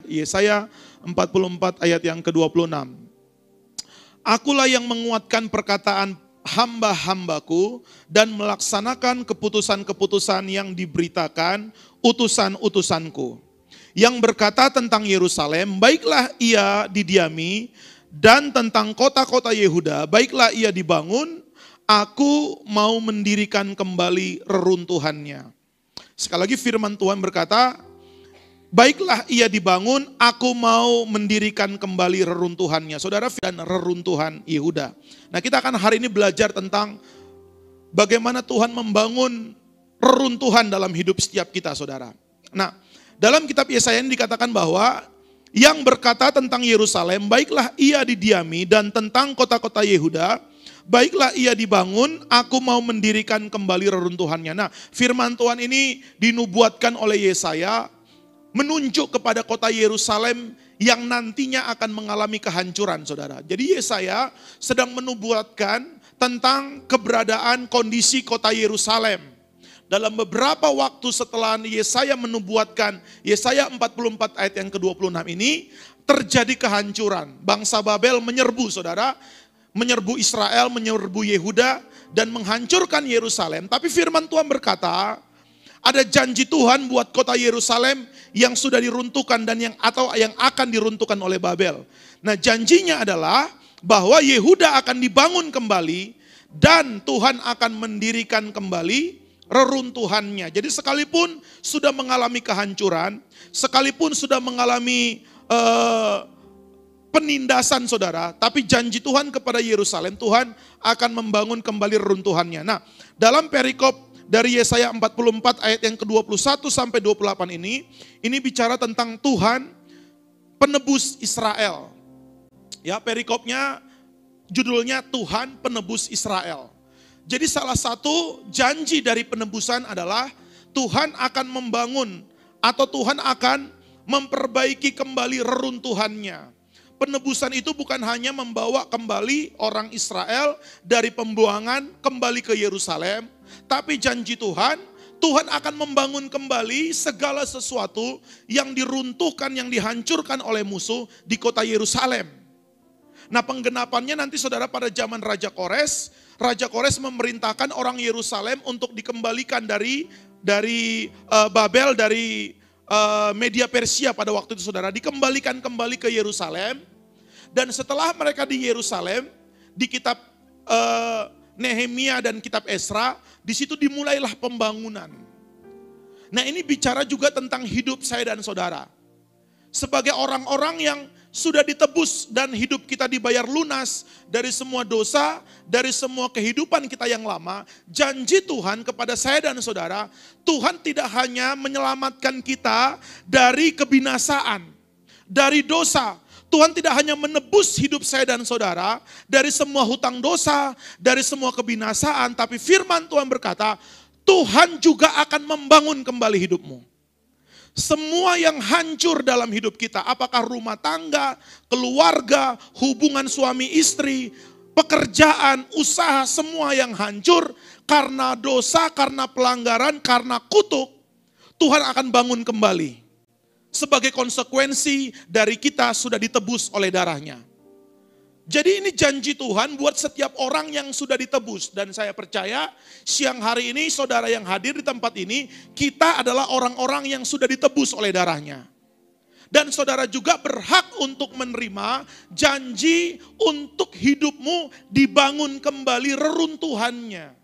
Yesaya 44 ayat yang ke-26. Akulah yang menguatkan perkataan hamba-hambaku dan melaksanakan keputusan-keputusan yang diberitakan utusan-utusanku. Yang berkata tentang Yerusalem, baiklah ia didiami, dan tentang kota-kota Yehuda, baiklah ia dibangun, aku mau mendirikan kembali reruntuhannya. Sekali lagi firman Tuhan berkata, baiklah ia dibangun, aku mau mendirikan kembali reruntuhannya. Saudara, dan reruntuhan Yehuda. Nah, kita akan hari ini belajar tentang bagaimana Tuhan membangun reruntuhan dalam hidup setiap kita, saudara. Nah, dalam kitab Yesaya ini dikatakan bahwa yang berkata tentang Yerusalem, baiklah ia didiami, dan tentang kota-kota Yehuda, baiklah ia dibangun, aku mau mendirikan kembali reruntuhannya. Nah, firman Tuhan ini dinubuatkan oleh Yesaya, menunjuk kepada kota Yerusalem yang nantinya akan mengalami kehancuran, saudara. Jadi Yesaya sedang menubuatkan tentang keberadaan kondisi kota Yerusalem. Dalam beberapa waktu setelah Yesaya menubuatkan Yesaya 44 ayat yang ke-26 ini, terjadi kehancuran. Bangsa Babel menyerbu, saudara. Menyerbu Israel, menyerbu Yehuda, dan menghancurkan Yerusalem. Tapi firman Tuhan berkata, ada janji Tuhan buat kota Yerusalem yang sudah diruntuhkan dan yang akan diruntuhkan oleh Babel. Nah, janjinya adalah bahwa Yehuda akan dibangun kembali dan Tuhan akan mendirikan kembali reruntuhannya. Jadi sekalipun sudah mengalami kehancuran, sekalipun sudah mengalami penindasan, saudara, tapi janji Tuhan kepada Yerusalem, Tuhan akan membangun kembali reruntuhannya. Nah, dalam perikop dari Yesaya 44 ayat yang ke-21 sampai 28 ini bicara tentang Tuhan penebus Israel. Ya, perikopnya judulnya Tuhan penebus Israel. Jadi salah satu janji dari penebusan adalah Tuhan akan membangun atau Tuhan akan memperbaiki kembali reruntuhannya. Penebusan itu bukan hanya membawa kembali orang Israel dari pembuangan kembali ke Yerusalem, tapi janji Tuhan, Tuhan akan membangun kembali segala sesuatu yang diruntuhkan, yang dihancurkan oleh musuh di kota Yerusalem. Nah, penggenapannya nanti, saudara, pada zaman Raja Kores memerintahkan orang Yerusalem untuk dikembalikan dari Babel, dari Media Persia pada waktu itu, saudara, dikembalikan kembali ke Yerusalem. Dan setelah mereka di Yerusalem, di kitab Nehemia dan kitab Esra, di situ dimulailah pembangunan. Nah, ini bicara juga tentang hidup saya dan saudara. Sebagai orang-orang yang sudah ditebus dan hidup kita dibayar lunas dari semua dosa, dari semua kehidupan kita yang lama, janji Tuhan kepada saya dan saudara, Tuhan tidak hanya menyelamatkan kita dari kebinasaan, dari dosa. Tuhan tidak hanya menebus hidup saya dan saudara dari semua hutang dosa, dari semua kebinasaan, tapi firman Tuhan berkata, Tuhan juga akan membangun kembali hidupmu. Semua yang hancur dalam hidup kita, apakah rumah tangga, keluarga, hubungan suami istri, pekerjaan, usaha, semua yang hancur karena dosa, karena pelanggaran, karena kutuk, Tuhan akan bangun kembali. Sebagai konsekuensi dari kita sudah ditebus oleh darahnya. Jadi ini janji Tuhan buat setiap orang yang sudah ditebus. Dan saya percaya siang hari ini saudara yang hadir di tempat ini, kita adalah orang-orang yang sudah ditebus oleh darahnya. Dan saudara juga berhak untuk menerima janji untuk hidupmu dibangun kembali reruntuhannya.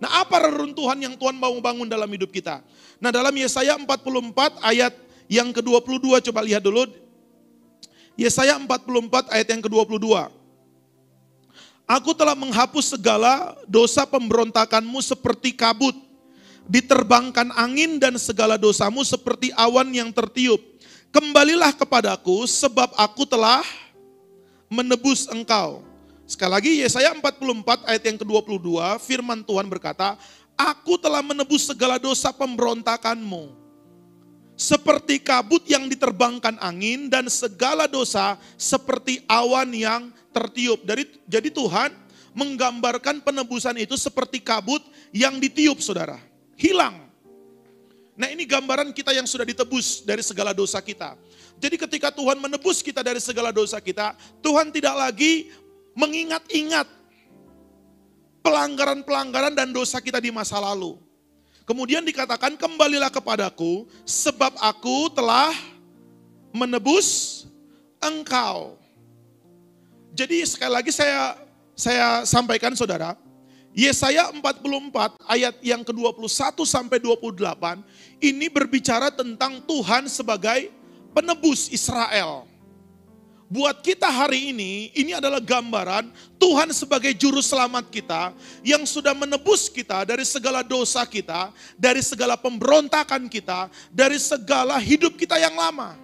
Nah, apa reruntuhan yang Tuhan mau bangun dalam hidup kita? Nah, dalam Yesaya 44 ayat yang ke-22, coba lihat dulu. Yesaya 44 ayat yang ke-22. Aku telah menghapus segala dosa pemberontakanmu seperti kabut, diterbangkan angin, dan segala dosamu seperti awan yang tertiup. Kembalilah kepadaku sebab aku telah menebus engkau. Sekali lagi Yesaya 44 ayat yang ke-22, firman Tuhan berkata, aku telah menebus segala dosa pemberontakanmu. Seperti kabut yang diterbangkan angin dan segala dosa seperti awan yang tertiup. Jadi Tuhan menggambarkan penebusan itu seperti kabut yang ditiup, saudara. Hilang. Nah, ini gambaran kita yang sudah ditebus dari segala dosa kita. Jadi ketika Tuhan menebus kita dari segala dosa kita, Tuhan tidak lagi mengingat-ingat pelanggaran-pelanggaran dan dosa kita di masa lalu. Kemudian dikatakan, kembalilah kepadaku sebab aku telah menebus engkau. Jadi sekali lagi saya sampaikan saudara, Yesaya 44 ayat yang ke-21 sampai 28 ini berbicara tentang Tuhan sebagai penebus Israel. Buat kita hari ini adalah gambaran Tuhan sebagai juru selamat kita yang sudah menebus kita dari segala dosa kita, dari segala pemberontakan kita, dari segala hidup kita yang lama.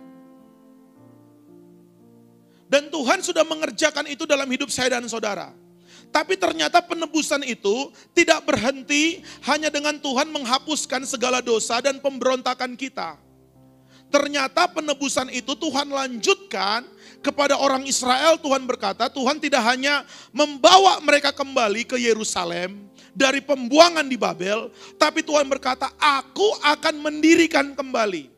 Dan Tuhan sudah mengerjakan itu dalam hidup saya dan saudara. Tapi ternyata penebusan itu tidak berhenti hanya dengan Tuhan menghapuskan segala dosa dan pemberontakan kita. Ternyata penebusan itu Tuhan lanjutkan kepada orang Israel. Tuhan berkata, Tuhan tidak hanya membawa mereka kembali ke Yerusalem dari pembuangan di Babel, tapi Tuhan berkata, aku akan mendirikan kembali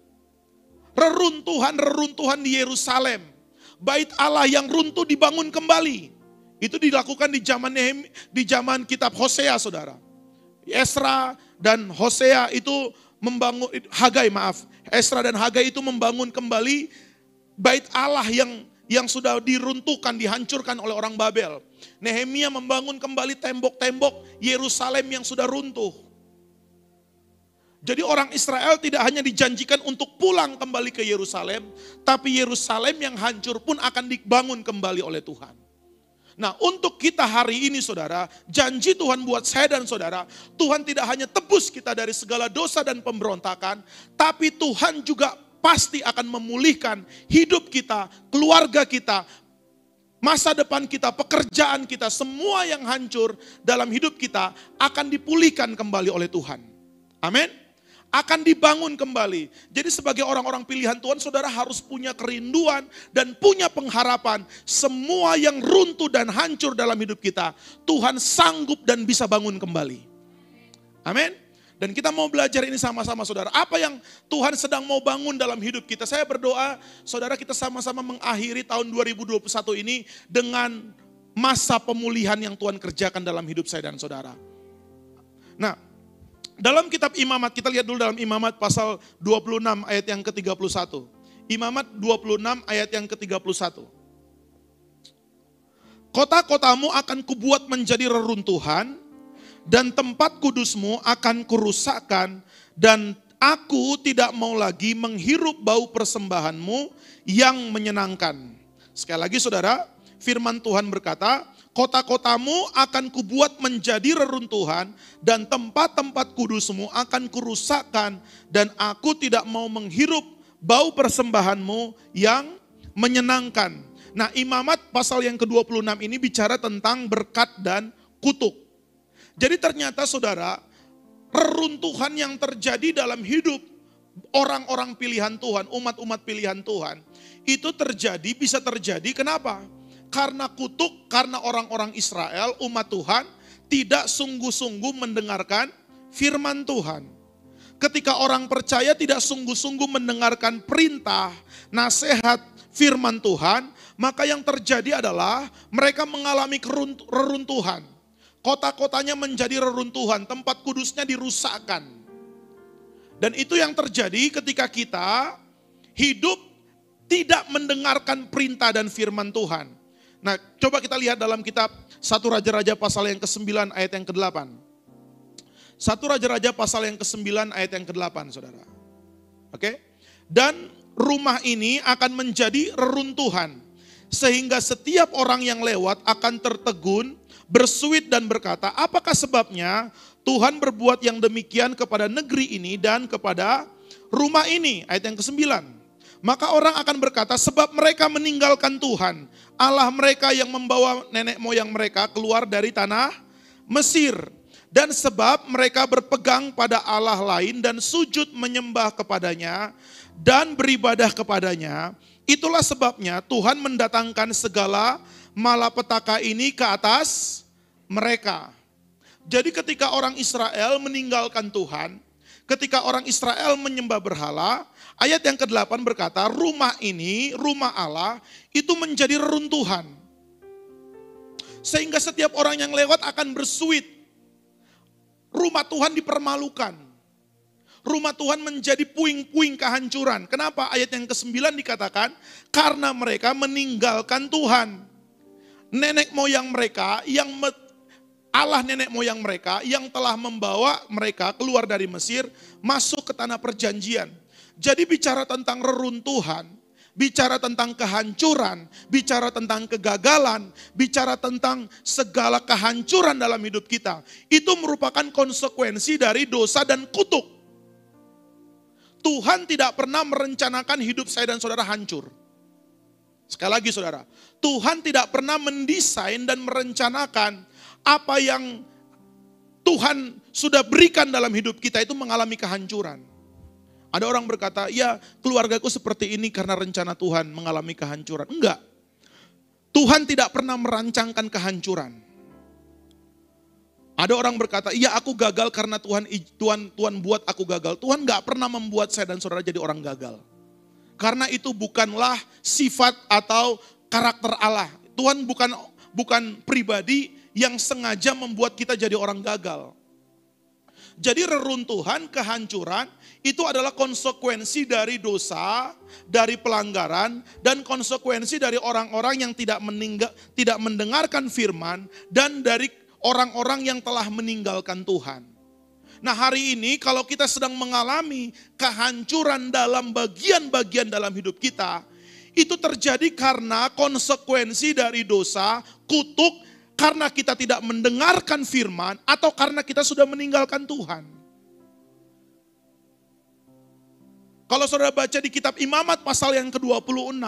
reruntuhan di Yerusalem. Bait Allah yang runtuh dibangun kembali. Itu dilakukan di zaman kitab Hosea, saudara. Esra dan Hosea itu membangun, Esra dan Hagai itu membangun kembali bait Allah yang sudah diruntuhkan, dihancurkan oleh orang Babel. Nehemia membangun kembali tembok-tembok Yerusalem yang sudah runtuh. Jadi orang Israel tidak hanya dijanjikan untuk pulang kembali ke Yerusalem, tapi Yerusalem yang hancur pun akan dibangun kembali oleh Tuhan. Nah, untuk kita hari ini saudara, janji Tuhan buat saya dan saudara, Tuhan tidak hanya tebus kita dari segala dosa dan pemberontakan, tapi Tuhan juga pasti akan memulihkan hidup kita, keluarga kita, masa depan kita, pekerjaan kita, semua yang hancur dalam hidup kita akan dipulihkan kembali oleh Tuhan. Amin. Akan dibangun kembali. Jadi sebagai orang-orang pilihan Tuhan, saudara harus punya kerinduan dan punya pengharapan. Semua yang runtuh dan hancur dalam hidup kita, Tuhan sanggup dan bisa bangun kembali. Amin. Dan kita mau belajar ini sama-sama saudara. Apa yang Tuhan sedang mau bangun dalam hidup kita. Saya berdoa saudara kita sama-sama mengakhiri tahun 2021 ini dengan masa pemulihan yang Tuhan kerjakan dalam hidup saya dan saudara. Nah, dalam kitab Imamat, kita lihat dulu dalam Imamat pasal 26 ayat yang ke-31. Imamat 26 ayat yang ke-31. Kota-kotamu akan kubuat menjadi reruntuhan, dan tempat kudusmu akan kurusakkan, dan aku tidak mau lagi menghirup bau persembahanmu yang menyenangkan. Sekali lagi saudara, firman Tuhan berkata, kota-kotamu akan kubuat menjadi reruntuhan dan tempat-tempat kudusmu akan kurusakkan dan aku tidak mau menghirup bau persembahanmu yang menyenangkan. Nah, Imamat pasal yang ke-26 ini bicara tentang berkat dan kutuk. Jadi ternyata saudara, reruntuhan yang terjadi dalam hidup orang-orang pilihan Tuhan, umat-umat pilihan Tuhan, itu bisa terjadi kenapa? Karena kutuk, karena orang-orang Israel, umat Tuhan, tidak sungguh-sungguh mendengarkan firman Tuhan. Ketika orang percaya tidak sungguh-sungguh mendengarkan perintah, nasihat, firman Tuhan, maka yang terjadi adalah mereka mengalami reruntuhan. Kota-kotanya menjadi reruntuhan, tempat kudusnya dirusakkan. Dan itu yang terjadi ketika kita hidup tidak mendengarkan perintah dan firman Tuhan. Nah, coba kita lihat dalam kitab 1 Raja-Raja pasal yang ke-9 ayat yang ke-8. 1 Raja-Raja pasal yang ke-9 ayat yang ke-8, saudara. Oke? Dan rumah ini akan menjadi reruntuhan, sehingga setiap orang yang lewat akan tertegun, bersuit dan berkata, apakah sebabnya Tuhan berbuat yang demikian kepada negeri ini dan kepada rumah ini? Ayat yang ke-9. Maka orang akan berkata, sebab mereka meninggalkan Tuhan, Allah mereka yang membawa nenek moyang mereka keluar dari tanah Mesir. Dan sebab mereka berpegang pada Allah lain dan sujud menyembah kepadanya dan beribadah kepadanya, itulah sebabnya Tuhan mendatangkan segala malapetaka ini ke atas mereka. Jadi ketika orang Israel meninggalkan Tuhan, ketika orang Israel menyembah berhala, ayat yang ke-8 berkata, rumah ini, rumah Allah, itu menjadi reruntuhan. Sehingga setiap orang yang lewat akan bersuit. Rumah Tuhan dipermalukan. Rumah Tuhan menjadi puing-puing kehancuran. Kenapa? Ayat yang ke-9 dikatakan, karena mereka meninggalkan Tuhan. Nenek moyang mereka Allah nenek moyang mereka yang telah membawa mereka keluar dari Mesir masuk ke tanah perjanjian. Jadi bicara tentang reruntuhan, bicara tentang kehancuran, bicara tentang kegagalan, bicara tentang segala kehancuran dalam hidup kita. Itu merupakan konsekuensi dari dosa dan kutuk. Tuhan tidak pernah merencanakan hidup saya dan saudara hancur. Sekali lagi saudara, Tuhan tidak pernah mendesain dan merencanakan apa yang Tuhan sudah berikan dalam hidup kita itu mengalami kehancuran. Ada orang berkata, ya keluargaku seperti ini karena rencana Tuhan mengalami kehancuran. Enggak. Tuhan tidak pernah merancangkan kehancuran. Ada orang berkata, iya aku gagal karena Tuhan buat aku gagal. Tuhan enggak pernah membuat saya dan saudara jadi orang gagal. Karena itu bukanlah sifat atau karakter Allah. Tuhan bukan pribadi yang sengaja membuat kita jadi orang gagal. Jadi reruntuhan, kehancuran itu adalah konsekuensi dari dosa, dari pelanggaran, dan konsekuensi dari orang-orang yang tidak mendengarkan firman, dan dari orang-orang yang telah meninggalkan Tuhan. Nah hari ini kalau kita sedang mengalami kehancuran dalam bagian-bagian dalam hidup kita, itu terjadi karena konsekuensi dari dosa, kutuk, karena kita tidak mendengarkan firman, atau karena kita sudah meninggalkan Tuhan. Kalau saudara baca di kitab Imamat pasal yang ke-26,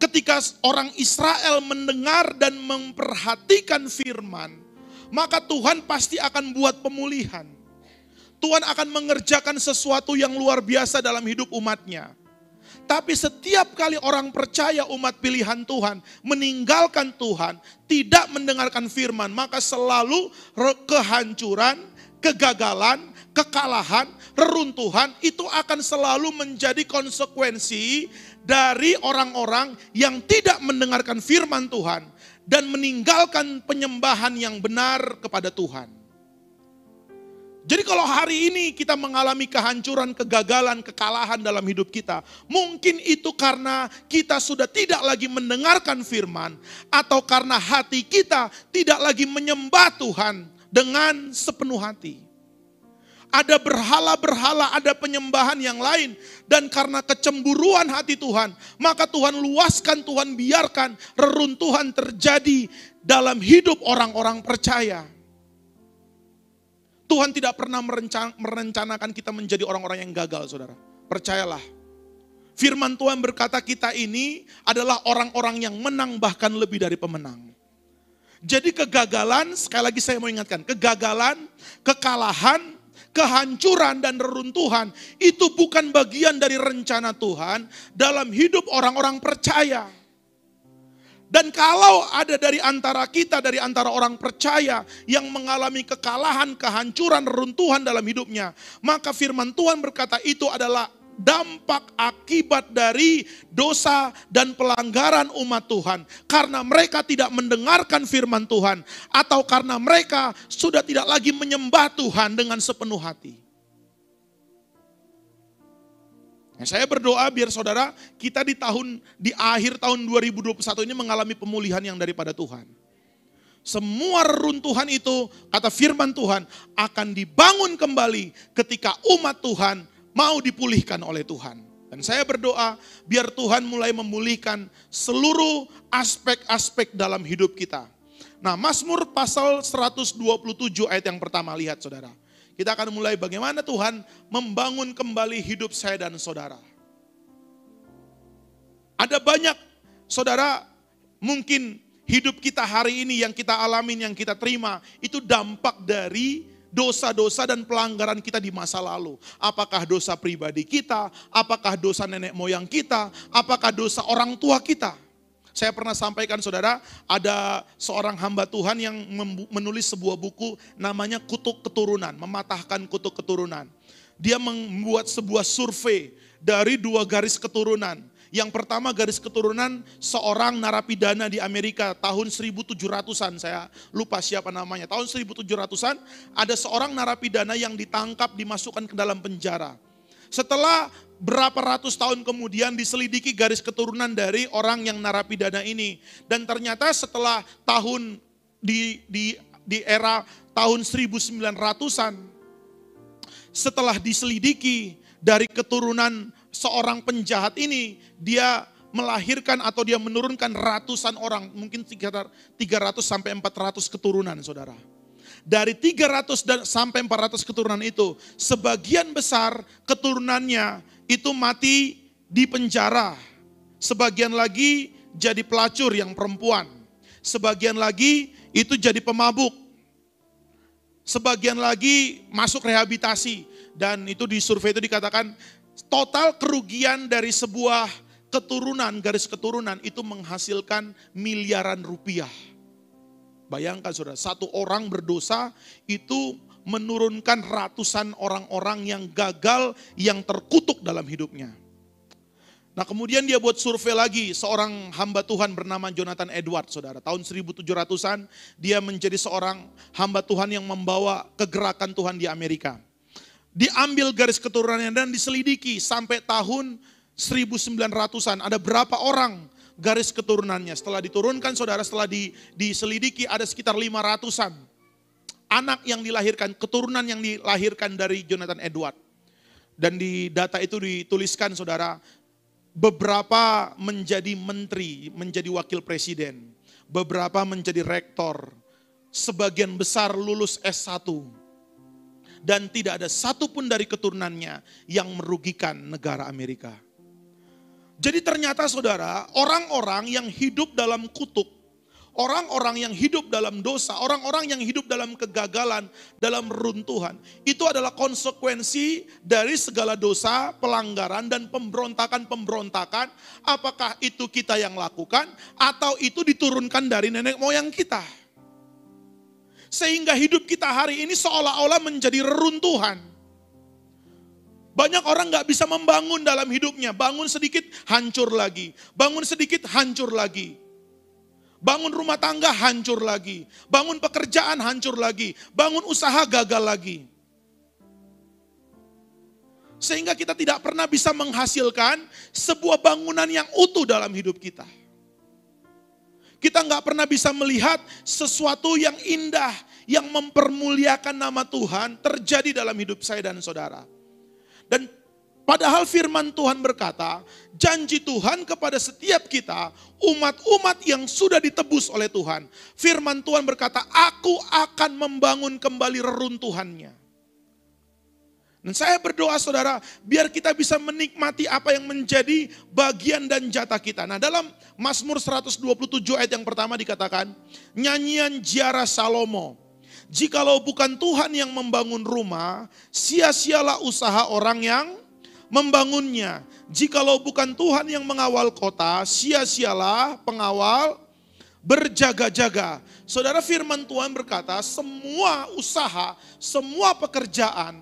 ketika orang Israel mendengar dan memperhatikan firman, maka Tuhan pasti akan buat pemulihan. Tuhan akan mengerjakan sesuatu yang luar biasa dalam hidup umatnya. Tapi setiap kali orang percaya umat pilihan Tuhan meninggalkan Tuhan, tidak mendengarkan firman, maka selalu kehancuran, kegagalan, kekalahan, reruntuhan itu akan selalu menjadi konsekuensi dari orang-orang yang tidak mendengarkan firman Tuhan dan meninggalkan penyembahan yang benar kepada Tuhan. Jadi kalau hari ini kita mengalami kehancuran, kegagalan, kekalahan dalam hidup kita, mungkin itu karena kita sudah tidak lagi mendengarkan firman, atau karena hati kita tidak lagi menyembah Tuhan dengan sepenuh hati. Ada berhala-berhala, ada penyembahan yang lain, dan karena kecemburuan hati Tuhan, maka Tuhan luaskan, Tuhan biarkan reruntuhan terjadi dalam hidup orang-orang percaya. Tuhan tidak pernah merencanakan kita menjadi orang-orang yang gagal, saudara. Percayalah. Firman Tuhan berkata kita ini adalah orang-orang yang menang, bahkan lebih dari pemenang. Jadi kegagalan, sekali lagi saya mau ingatkan, kegagalan, kekalahan, kehancuran dan reruntuhan itu bukan bagian dari rencana Tuhan dalam hidup orang-orang percaya. Dan kalau ada dari antara kita, dari antara orang percaya yang mengalami kekalahan, kehancuran, reruntuhan dalam hidupnya, maka firman Tuhan berkata itu adalah dampak akibat dari dosa dan pelanggaran umat Tuhan. Karena mereka tidak mendengarkan firman Tuhan, atau karena mereka sudah tidak lagi menyembah Tuhan dengan sepenuh hati. Saya berdoa biar saudara kita di akhir tahun 2021 ini mengalami pemulihan yang daripada Tuhan. Semua reruntuhan itu, kata firman Tuhan, akan dibangun kembali ketika umat Tuhan mau dipulihkan oleh Tuhan. Dan saya berdoa biar Tuhan mulai memulihkan seluruh aspek-aspek dalam hidup kita. Nah, Mazmur pasal 127 ayat yang pertama, lihat saudara. Kita akan mulai bagaimana Tuhan membangun kembali hidup saya dan saudara. Ada banyak saudara, mungkin hidup kita hari ini yang kita alamin, yang kita terima, itu dampak dari dosa-dosa dan pelanggaran kita di masa lalu. Apakah dosa pribadi kita, apakah dosa nenek moyang kita, apakah dosa orang tua kita. Saya pernah sampaikan saudara, ada seorang hamba Tuhan yang menulis sebuah buku namanya Kutuk Keturunan, mematahkan kutuk keturunan. Dia membuat sebuah survei dari 2 garis keturunan. Yang pertama garis keturunan seorang narapidana di Amerika tahun 1700-an, saya lupa siapa namanya. Tahun 1700-an ada seorang narapidana yang ditangkap, dimasukkan ke dalam penjara. Setelah berapa ratus tahun kemudian diselidiki garis keturunan dari orang yang narapidana ini. Dan ternyata setelah tahun di era tahun 1900-an, setelah diselidiki dari keturunan seorang penjahat ini, dia melahirkan atau dia menurunkan ratusan orang, mungkin sekitar 300 sampai 400 keturunan saudara. Dari 300 sampai 400 keturunan itu, sebagian besar keturunannya itu mati di penjara. Sebagian lagi jadi pelacur yang perempuan. Sebagian lagi itu jadi pemabuk. Sebagian lagi masuk rehabilitasi. Dan itu di survei itu dikatakan total kerugian dari sebuah keturunan, garis keturunan itu menghasilkan miliaran rupiah. Bayangkan saudara, satu orang berdosa itu menurunkan ratusan orang-orang yang gagal, yang terkutuk dalam hidupnya. Nah kemudian dia buat survei lagi, seorang hamba Tuhan bernama Jonathan Edwards saudara. Tahun 1700-an dia menjadi seorang hamba Tuhan yang membawa kegerakan Tuhan di Amerika. Diambil garis keturunannya dan diselidiki sampai tahun 1900-an ada berapa orang garis keturunannya. Setelah diturunkan saudara, setelah diselidiki ada sekitar 500-an anak yang dilahirkan, keturunan yang dilahirkan dari Jonathan Edwards. Dan di data itu dituliskan saudara, beberapa menjadi menteri, menjadi wakil presiden, beberapa menjadi rektor, sebagian besar lulus S1. Dan tidak ada satupun dari keturunannya yang merugikan negara Amerika. Jadi ternyata saudara, orang-orang yang hidup dalam kutuk, orang-orang yang hidup dalam dosa, orang-orang yang hidup dalam kegagalan, dalam runtuhan, itu adalah konsekuensi dari segala dosa, pelanggaran, dan pemberontakan-pemberontakan. Apakah itu kita yang lakukan, atau itu diturunkan dari nenek moyang kita. Sehingga hidup kita hari ini seolah-olah menjadi reruntuhan. Banyak orang gak bisa membangun dalam hidupnya. Bangun sedikit, hancur lagi. Bangun sedikit, hancur lagi. Bangun rumah tangga, hancur lagi. Bangun pekerjaan, hancur lagi. Bangun usaha, gagal lagi. Sehingga kita tidak pernah bisa menghasilkan sebuah bangunan yang utuh dalam hidup kita. Kita gak pernah bisa melihat sesuatu yang indah, yang mempermuliakan nama Tuhan terjadi dalam hidup saya dan saudara. Dan padahal firman Tuhan berkata, janji Tuhan kepada setiap kita, umat-umat yang sudah ditebus oleh Tuhan. Firman Tuhan berkata, aku akan membangun kembali reruntuhannya. Dan saya berdoa saudara, biar kita bisa menikmati apa yang menjadi bagian dan jatah kita. Nah dalam Mazmur 127 ayat yang pertama dikatakan, nyanyian Ziarah Salomo. Jikalau bukan Tuhan yang membangun rumah, sia-sialah usaha orang yang membangunnya. Jikalau bukan Tuhan yang mengawal kota, sia-sialah pengawal berjaga-jaga. Saudara, firman Tuhan berkata, semua usaha, semua pekerjaan,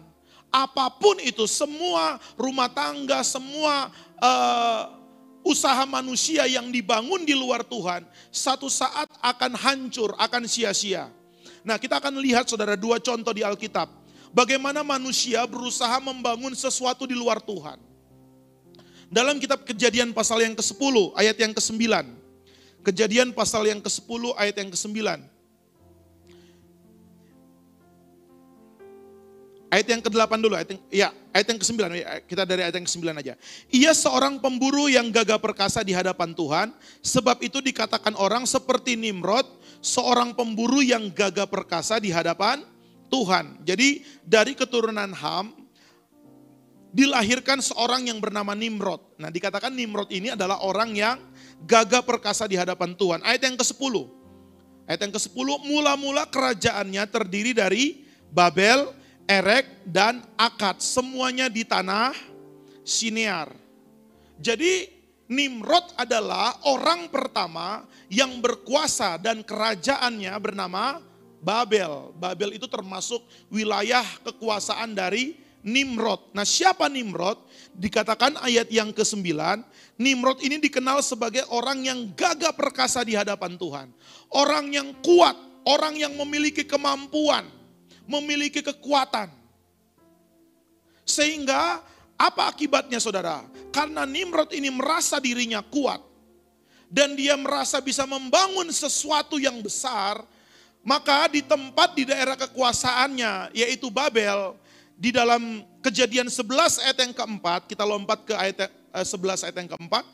apapun itu, semua rumah tangga, semua usaha manusia yang dibangun di luar Tuhan, satu saat akan hancur, akan sia-sia. Nah kita akan lihat saudara 2 contoh di Alkitab. Bagaimana manusia berusaha membangun sesuatu di luar Tuhan. Dalam kitab Kejadian pasal yang ke-10 ayat yang ke-9. Kejadian pasal yang ke-10 ayat yang ke-9. Ayat yang ke-8 dulu, ayat yang ke-9, kita dari ayat yang ke-9 aja. Ia seorang pemburu yang gagah perkasa di hadapan Tuhan, sebab itu dikatakan orang seperti Nimrod, seorang pemburu yang gagah perkasa di hadapan Tuhan. Jadi dari keturunan Ham, dilahirkan seorang yang bernama Nimrod. Nah dikatakan Nimrod ini adalah orang yang gagah perkasa di hadapan Tuhan. Ayat yang ke-10. Ayat yang ke-10, mula-mula kerajaannya terdiri dari Babel, Erek, dan Akad. Semuanya di tanah Sinear. Jadi Nimrod adalah orang pertama yang berkuasa dan kerajaannya bernama Babel. Babel itu termasuk wilayah kekuasaan dari Nimrod. Nah, siapa Nimrod? Dikatakan ayat yang ke-9, Nimrod ini dikenal sebagai orang yang gagah perkasa di hadapan Tuhan. Orang yang kuat, orang yang memiliki kemampuan, memiliki kekuatan. Sehingga apa akibatnya saudara? Karena Nimrod ini merasa dirinya kuat dan dia merasa bisa membangun sesuatu yang besar, maka di tempat di daerah kekuasaannya yaitu Babel, di dalam Kejadian 11 ayat yang keempat, kita lompat ke ayat 11 ayat yang keempat.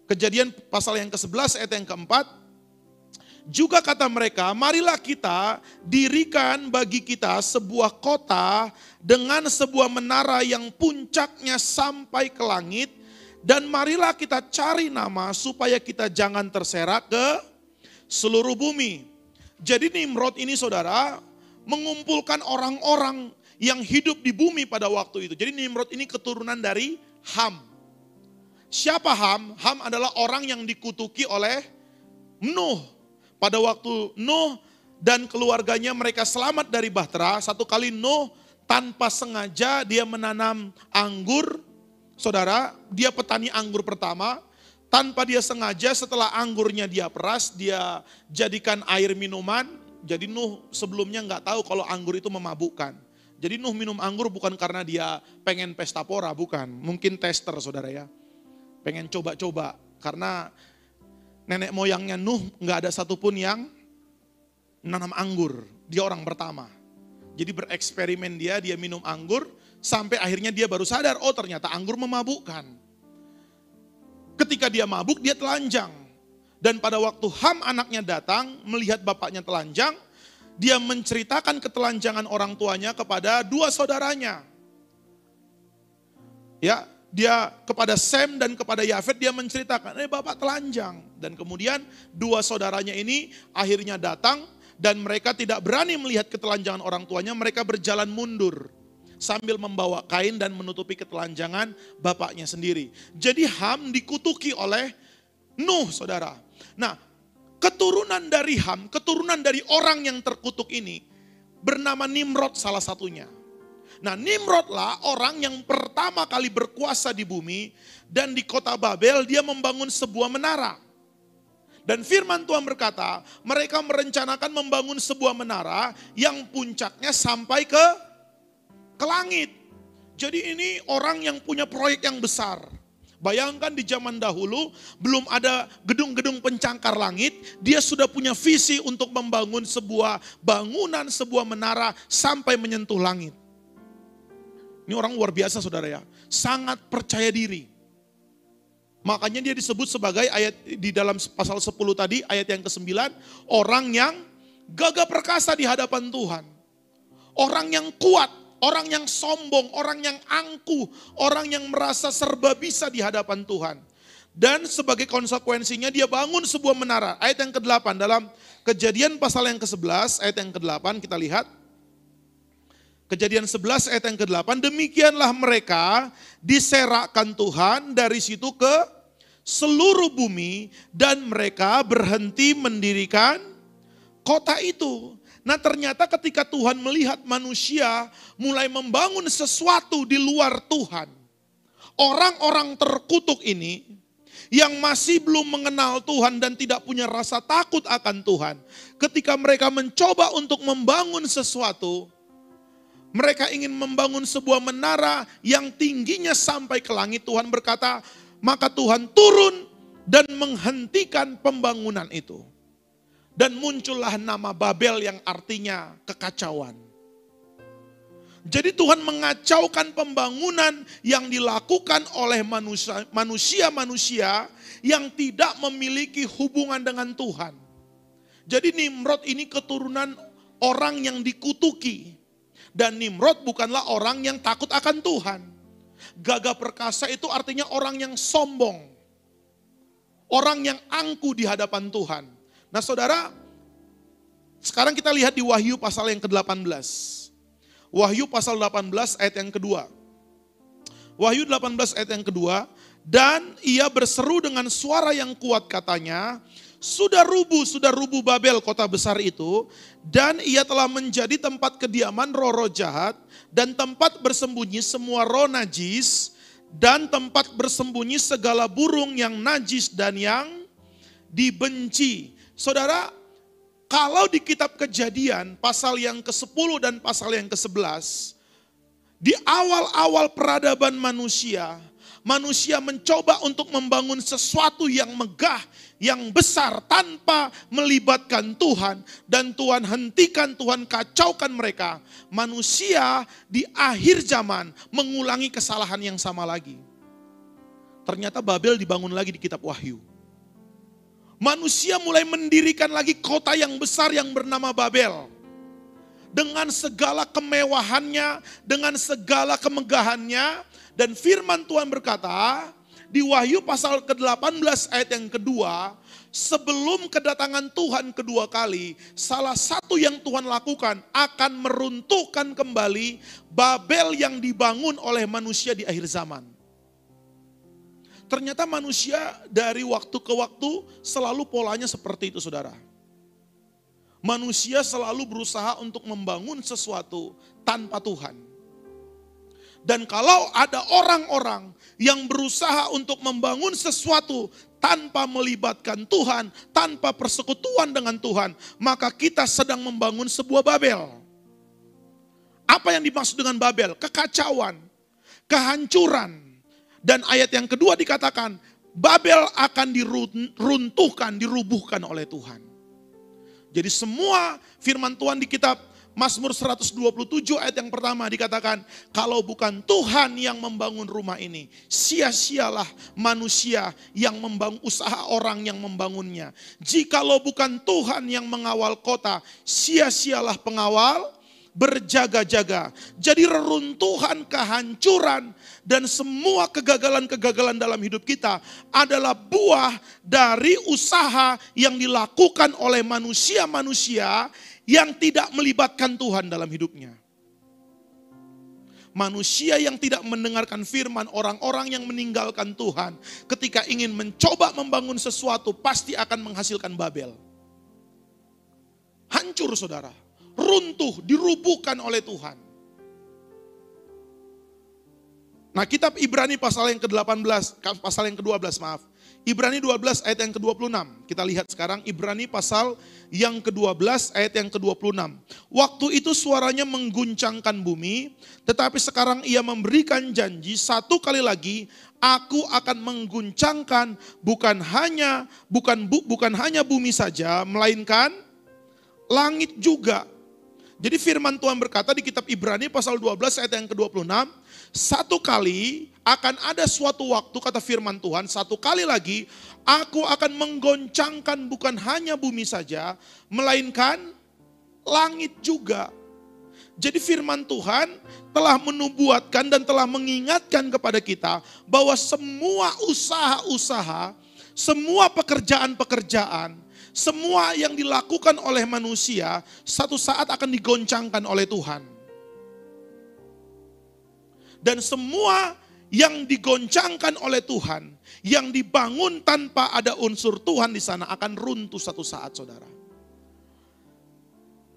Kejadian pasal yang ke-11 ayat yang keempat. Juga kata mereka, marilah kita dirikan bagi kita sebuah kota dengan sebuah menara yang puncaknya sampai ke langit. Dan marilah kita cari nama supaya kita jangan terserak ke seluruh bumi. Jadi Nimrod ini saudara mengumpulkan orang-orang yang hidup di bumi pada waktu itu. Jadi Nimrod ini keturunan dari Ham. Siapa Ham? Ham adalah orang yang dikutuki oleh Nuh. Pada waktu Nuh dan keluarganya mereka selamat dari bahtera, satu kali Nuh tanpa sengaja dia menanam anggur. Saudara, dia petani anggur pertama, tanpa dia sengaja setelah anggurnya dia peras, dia jadikan air minuman. Jadi Nuh sebelumnya nggak tahu kalau anggur itu memabukkan. Jadi Nuh minum anggur bukan karena dia pengen pesta pora, bukan. Mungkin tester saudara ya, pengen coba-coba. Karena nenek moyangnya Nuh nggak ada satupun yang nanam anggur. Dia orang pertama. Jadi bereksperimen dia minum anggur. Sampai akhirnya dia baru sadar, oh ternyata anggur memabukkan. Ketika dia mabuk, dia telanjang. Dan pada waktu Ham anaknya datang, melihat bapaknya telanjang, dia menceritakan ketelanjangan orang tuanya kepada dua saudaranya. Ya, dia kepada Sem dan kepada Yafet dia menceritakan, bapak telanjang. Dan kemudian dua saudaranya ini akhirnya datang dan mereka tidak berani melihat ketelanjangan orang tuanya, mereka berjalan mundur sambil membawa kain dan menutupi ketelanjangan bapaknya sendiri. Jadi Ham dikutuki oleh Nuh, saudara. Nah, keturunan dari Ham, keturunan dari orang yang terkutuk ini bernama Nimrod salah satunya. Nah, Nimrodlah orang yang pertama kali berkuasa di bumi dan di kota Babel dia membangun sebuah menara. Dan firman Tuhan berkata, mereka merencanakan membangun sebuah menara yang puncaknya sampai ke langit. Jadi ini orang yang punya proyek yang besar. Bayangkan di zaman dahulu belum ada gedung-gedung pencangkar langit, dia sudah punya visi untuk membangun sebuah bangunan, sebuah menara sampai menyentuh langit. Ini orang luar biasa saudara ya, sangat percaya diri. Makanya dia disebut sebagai ayat di dalam pasal 10 tadi, ayat yang ke-9, orang yang gagah perkasa di hadapan Tuhan. Orang yang kuat, orang yang sombong, orang yang angkuh, orang yang merasa serba bisa di hadapan Tuhan. Dan sebagai konsekuensinya dia bangun sebuah menara. Ayat yang ke-8 dalam Kejadian pasal yang ke-11, ayat yang ke-8 kita lihat. Kejadian 11 ayat yang ke-8, demikianlah mereka diserakkan Tuhan dari situ ke seluruh bumi dan mereka berhenti mendirikan kota itu. Nah ternyata ketika Tuhan melihat manusia mulai membangun sesuatu di luar Tuhan, orang-orang terkutuk ini yang masih belum mengenal Tuhan dan tidak punya rasa takut akan Tuhan, ketika mereka mencoba untuk membangun sesuatu, mereka ingin membangun sebuah menara yang tingginya sampai ke langit, Tuhan berkata, maka Tuhan turun dan menghentikan pembangunan itu. Dan muncullah nama Babel yang artinya kekacauan. Jadi Tuhan mengacaukan pembangunan yang dilakukan oleh manusia-manusia yang tidak memiliki hubungan dengan Tuhan. Jadi Nimrod ini keturunan orang yang dikutuki. Dan Nimrod bukanlah orang yang takut akan Tuhan. Gagah perkasa itu artinya orang yang sombong. Orang yang angkuh di hadapan Tuhan. Nah saudara, sekarang kita lihat di Wahyu pasal yang ke-18. Wahyu pasal 18 ayat yang kedua. Wahyu 18 ayat yang kedua, Dan ia berseru dengan suara yang kuat katanya, sudah rubuh Babel kota besar itu, dan ia telah menjadi tempat kediaman roh-roh jahat, dan tempat bersembunyi semua roh najis, dan tempat bersembunyi segala burung yang najis dan yang dibenci. Saudara, kalau di kitab Kejadian pasal yang ke-10 dan pasal yang ke-11, di awal-awal peradaban manusia mencoba untuk membangun sesuatu yang megah, yang besar tanpa melibatkan Tuhan. Dan Tuhan hentikan, Tuhan kacaukan mereka. Manusia di akhir zaman mengulangi kesalahan yang sama lagi. Ternyata Babel dibangun lagi di kitab Wahyu. Manusia mulai mendirikan lagi kota yang besar yang bernama Babel. Dengan segala kemewahannya, dengan segala kemegahannya. Dan firman Tuhan berkata, di Wahyu pasal ke-18 ayat yang kedua, sebelum kedatangan Tuhan kedua kali, salah satu yang Tuhan lakukan akan meruntuhkan kembali Babel yang dibangun oleh manusia di akhir zaman. Ternyata manusia dari waktu ke waktu selalu polanya seperti itu, saudara. Manusia selalu berusaha untuk membangun sesuatu tanpa Tuhan. Dan kalau ada orang-orang yang berusaha untuk membangun sesuatu tanpa melibatkan Tuhan, tanpa persekutuan dengan Tuhan, maka kita sedang membangun sebuah Babel. Apa yang dimaksud dengan Babel? Kekacauan, kehancuran. Dan ayat yang kedua dikatakan, Babel akan diruntuhkan, dirubuhkan oleh Tuhan. Jadi semua firman Tuhan di kitab Mazmur 127 ayat yang pertama dikatakan, kalau bukan Tuhan yang membangun rumah ini, sia-sialah manusia yang membangun, usaha orang yang membangunnya. Jikalau bukan Tuhan yang mengawal kota, sia-sialah pengawal berjaga-jaga. Jadi reruntuhan, kehancuran, dan semua kegagalan-kegagalan dalam hidup kita adalah buah dari usaha yang dilakukan oleh manusia-manusia yang tidak melibatkan Tuhan dalam hidupnya. Manusia yang tidak mendengarkan firman, orang-orang yang meninggalkan Tuhan, ketika ingin mencoba membangun sesuatu, pasti akan menghasilkan Babel. Hancur, saudara. Runtuh, dirubuhkan oleh Tuhan. Nah, kitab Ibrani pasal yang ke-18, pasal yang ke-12, maaf. Ibrani 12 ayat yang ke-26. Kita lihat sekarang Ibrani pasal yang ke-12 ayat yang ke-26. Waktu itu suaranya mengguncangkan bumi, tetapi sekarang ia memberikan janji satu kali lagi, aku akan mengguncangkan bukan hanya bumi saja, melainkan langit juga. Jadi firman Tuhan berkata di kitab Ibrani pasal 12 ayat yang ke-26, satu kali akan ada suatu waktu, kata firman Tuhan, satu kali lagi aku akan menggoncangkan bukan hanya bumi saja, melainkan langit juga. Jadi firman Tuhan telah menubuatkan dan telah mengingatkan kepada kita bahwa semua usaha-usaha, semua pekerjaan-pekerjaan, semua yang dilakukan oleh manusia satu saat akan digoncangkan oleh Tuhan. Dan semua yang digoncangkan oleh Tuhan, yang dibangun tanpa ada unsur Tuhan di sana akan runtuh satu saat, saudara.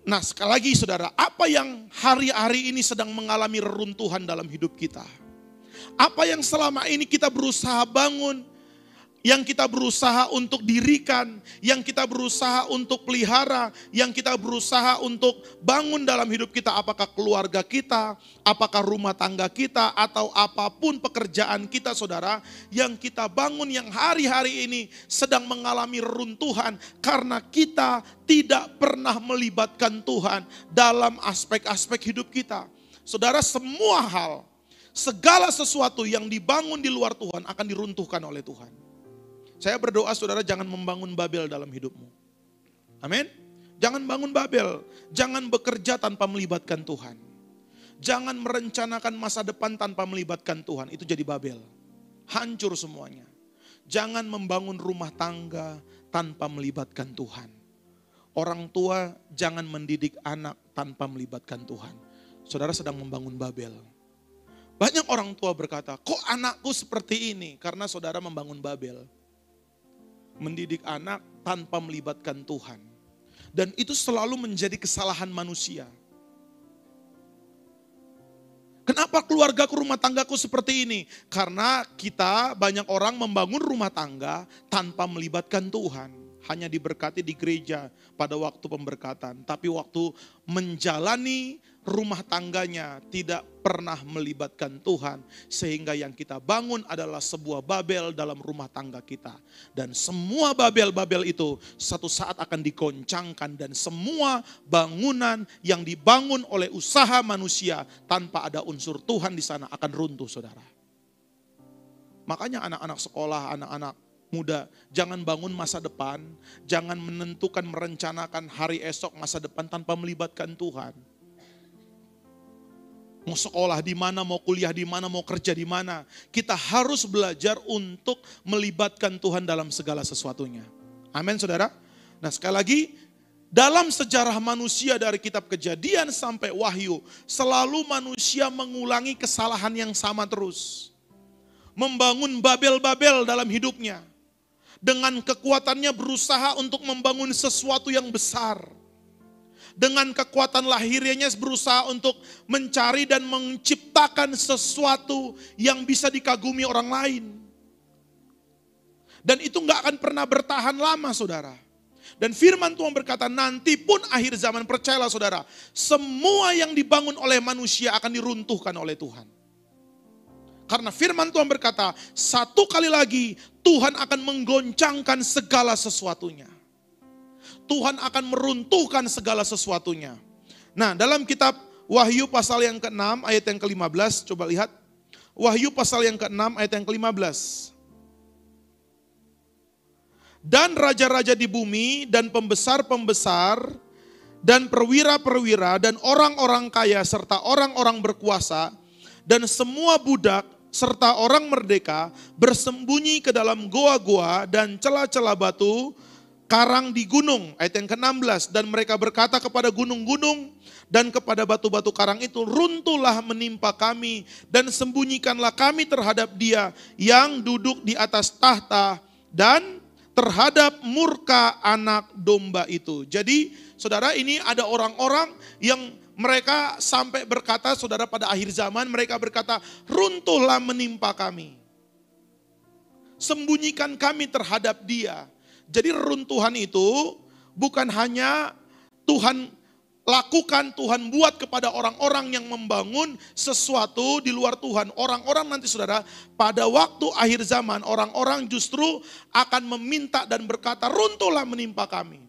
Nah, sekali lagi saudara, apa yang hari-hari ini sedang mengalami reruntuhan dalam hidup kita? Apa yang selama ini kita berusaha bangun, yang kita berusaha untuk dirikan, yang kita berusaha untuk pelihara, yang kita berusaha untuk bangun dalam hidup kita, apakah keluarga kita, apakah rumah tangga kita, atau apapun pekerjaan kita, saudara, yang kita bangun yang hari-hari ini sedang mengalami reruntuhan karena kita tidak pernah melibatkan Tuhan dalam aspek-aspek hidup kita. Saudara, semua hal, segala sesuatu yang dibangun di luar Tuhan akan diruntuhkan oleh Tuhan. Saya berdoa saudara jangan membangun Babel dalam hidupmu. Amin. Jangan bangun Babel. Jangan bekerja tanpa melibatkan Tuhan. Jangan merencanakan masa depan tanpa melibatkan Tuhan. Itu jadi Babel. Hancur semuanya. Jangan membangun rumah tangga tanpa melibatkan Tuhan. Orang tua jangan mendidik anak tanpa melibatkan Tuhan. Saudara sedang membangun Babel. Banyak orang tua berkata, kok anakku seperti ini? Karena saudara membangun Babel. Mendidik anak tanpa melibatkan Tuhan. Dan itu selalu menjadi kesalahan manusia. Kenapa keluargaku, rumah tanggaku seperti ini? Karena kita banyak orang membangun rumah tangga tanpa melibatkan Tuhan. Hanya diberkati di gereja pada waktu pemberkatan. Tapi waktu menjalani rumah tangganya tidak pernah melibatkan Tuhan. Sehingga yang kita bangun adalah sebuah Babel dalam rumah tangga kita. Dan semua Babel-Babel itu satu saat akan digoncangkan. Dan semua bangunan yang dibangun oleh usaha manusia tanpa ada unsur Tuhan di sana akan runtuh, saudara. Makanya anak-anak sekolah, anak-anak muda, jangan bangun masa depan, jangan menentukan, merencanakan hari esok, masa depan tanpa melibatkan Tuhan. Mau sekolah di mana, mau kuliah di mana, mau kerja di mana, kita harus belajar untuk melibatkan Tuhan dalam segala sesuatunya. Amin, saudara. Nah, sekali lagi, dalam sejarah manusia dari kitab Kejadian sampai Wahyu, selalu manusia mengulangi kesalahan yang sama terus. Membangun Babel-Babel dalam hidupnya. Dengan kekuatannya berusaha untuk membangun sesuatu yang besar. Dengan kekuatan lahirianya berusaha untuk mencari dan menciptakan sesuatu yang bisa dikagumi orang lain. Dan itu gak akan pernah bertahan lama, saudara. Dan firman Tuhan berkata, nanti pun akhir zaman, percayalah saudara, semua yang dibangun oleh manusia akan diruntuhkan oleh Tuhan. Karena firman Tuhan berkata, satu kali lagi Tuhan akan menggoncangkan segala sesuatunya. Tuhan akan meruntuhkan segala sesuatunya. Nah, dalam kitab Wahyu pasal yang ke-6 ayat yang ke-15, coba lihat. Wahyu pasal yang ke-6 ayat yang ke-15. Dan raja-raja di bumi dan pembesar-pembesar dan perwira-perwira dan orang-orang kaya serta orang-orang berkuasa dan semua budak serta orang merdeka bersembunyi ke dalam goa-goa dan celah-celah batu karang di gunung. Ayat yang ke-16, dan mereka berkata kepada gunung-gunung dan kepada batu-batu karang itu, runtuhlah menimpa kami dan sembunyikanlah kami terhadap Dia yang duduk di atas tahta dan terhadap murka anak domba itu. Jadi saudara, ini ada orang-orang yang mereka sampai berkata, saudara, pada akhir zaman mereka berkata, runtuhlah menimpa kami. Sembunyikan kami terhadap Dia. Jadi reruntuhan itu bukan hanya Tuhan lakukan, Tuhan buat kepada orang-orang yang membangun sesuatu di luar Tuhan. Orang-orang nanti, saudara, pada waktu akhir zaman, orang-orang justru akan meminta dan berkata, runtuhlah menimpa kami.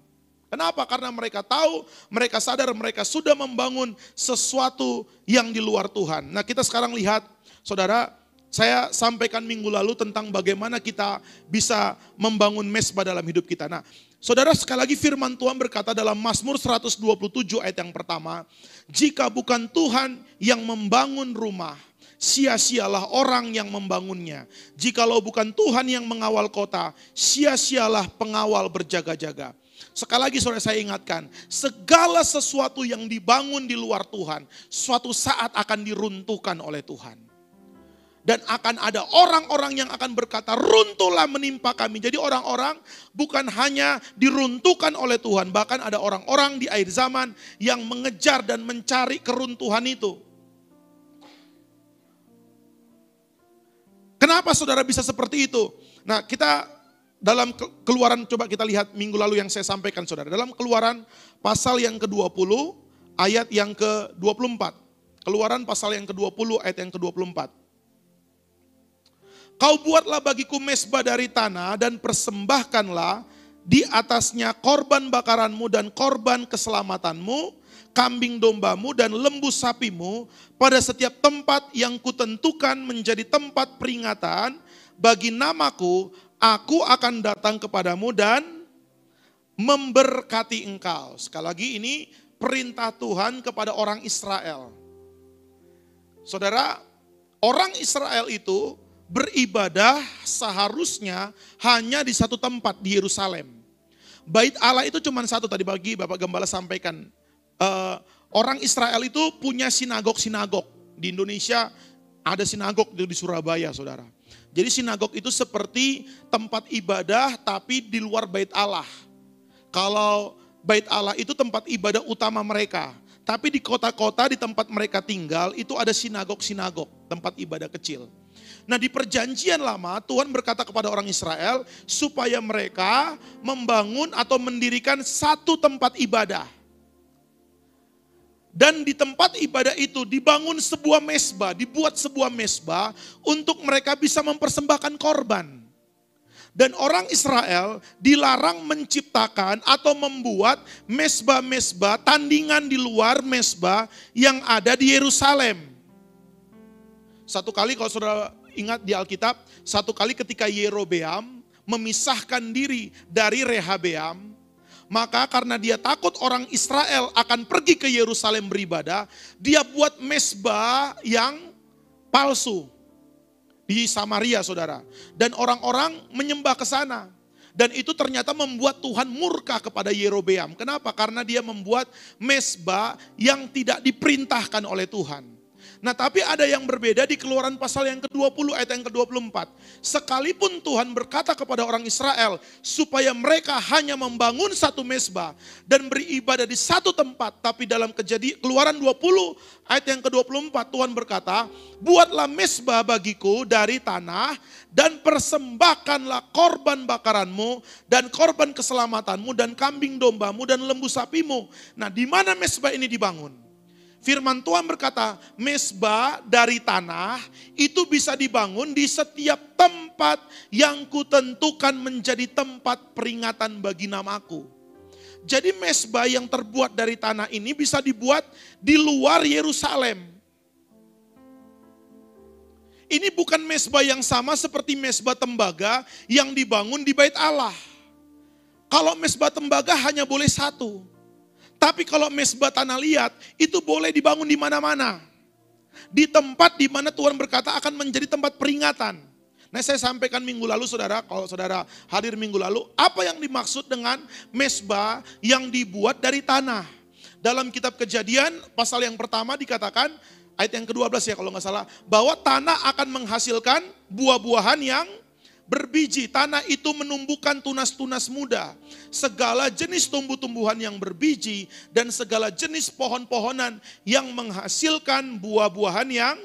Kenapa? Karena mereka tahu, mereka sadar mereka sudah membangun sesuatu yang di luar Tuhan. Nah, kita sekarang lihat, saudara, saya sampaikan minggu lalu tentang bagaimana kita bisa membangun mesbah dalam hidup kita. Nah, saudara, sekali lagi firman Tuhan berkata dalam Mazmur 127 ayat yang pertama, jika bukan Tuhan yang membangun rumah, sia-sialah orang yang membangunnya. Jikalau bukan Tuhan yang mengawal kota, sia-sialah pengawal berjaga-jaga. Sekali lagi saudara, saya ingatkan, segala sesuatu yang dibangun di luar Tuhan, suatu saat akan diruntuhkan oleh Tuhan. Dan akan ada orang-orang yang akan berkata, runtuhlah menimpa kami. Jadi orang-orang bukan hanya diruntuhkan oleh Tuhan, bahkan ada orang-orang di akhir zaman yang mengejar dan mencari keruntuhan itu. Kenapa saudara bisa seperti itu? Nah, kita dalam Keluaran, coba kita lihat minggu lalu yang saya sampaikan, saudara. Dalam Keluaran pasal yang ke-20 ayat yang ke-24. Keluaran pasal yang ke-20 ayat yang ke-24. Kau buatlah bagiku mesbah dari tanah dan persembahkanlah di atasnya korban bakaranmu dan korban keselamatanmu, kambing dombamu dan lembu sapimu pada setiap tempat yang kutentukan menjadi tempat peringatan bagi namaku. Aku akan datang kepadamu dan memberkati engkau. Sekali lagi, ini perintah Tuhan kepada orang Israel. Saudara, orang Israel itu beribadah seharusnya hanya di satu tempat, di Yerusalem. Bait Allah itu cuma satu, tadi pagi Bapak Gembala sampaikan. Orang Israel itu punya sinagog-sinagog. Di Indonesia Ada sinagog di Surabaya, saudara. Jadi sinagog itu seperti tempat ibadah tapi di luar bait Allah. Kalau bait Allah itu tempat ibadah utama mereka. Tapi di kota-kota di tempat mereka tinggal itu ada sinagog-sinagog, tempat ibadah kecil. Nah di perjanjian lama Tuhan berkata kepada orang Israel supaya mereka membangun atau mendirikan satu tempat ibadah. Dan di tempat ibadah itu dibangun sebuah mezbah, dibuat sebuah mezbah untuk mereka bisa mempersembahkan korban. Dan orang Israel dilarang menciptakan atau membuat mezbah-mezbah, tandingan di luar mezbah yang ada di Yerusalem. Satu kali kalau saudara ingat di Alkitab, satu kali ketika Yerobeam memisahkan diri dari Rehabeam, maka karena dia takut orang Israel akan pergi ke Yerusalem beribadah, dia buat mezbah yang palsu di Samaria, saudara. Dan orang-orang menyembah ke sana. Dan itu ternyata membuat Tuhan murka kepada Yerobeam. Kenapa? Karena dia membuat mezbah yang tidak diperintahkan oleh Tuhan. Nah tapi ada yang berbeda di Keluaran pasal yang ke-20 ayat yang ke-24. Sekalipun Tuhan berkata kepada orang Israel supaya mereka hanya membangun satu mezbah dan beribadah di satu tempat. Tapi dalam Keluaran 20 ayat yang ke-24 Tuhan berkata, buatlah mezbah bagiku dari tanah dan persembahkanlah korban bakaranmu dan korban keselamatanmu dan kambing dombamu dan lembu sapimu. Nah di mana mezbah ini dibangun? Firman Tuhan berkata, mezbah dari tanah itu bisa dibangun di setiap tempat yang kutentukan menjadi tempat peringatan bagi namaku. Jadi mezbah yang terbuat dari tanah ini bisa dibuat di luar Yerusalem. Ini bukan mezbah yang sama seperti mezbah tembaga yang dibangun di bait Allah. Kalau mezbah tembaga hanya boleh satu. Tapi kalau mezbah tanah liat itu boleh dibangun di mana-mana. Di tempat di mana Tuhan berkata akan menjadi tempat peringatan. Nah saya sampaikan minggu lalu saudara, kalau saudara hadir minggu lalu, apa yang dimaksud dengan mezbah yang dibuat dari tanah. Dalam kitab Kejadian pasal yang pertama dikatakan, ayat yang ke-12 ya kalau nggak salah, bahwa tanah akan menghasilkan buah-buahan yang berbiji. Tanah itu menumbuhkan tunas-tunas muda, segala jenis tumbuh-tumbuhan yang berbiji, dan segala jenis pohon-pohonan yang menghasilkan buah-buahan yang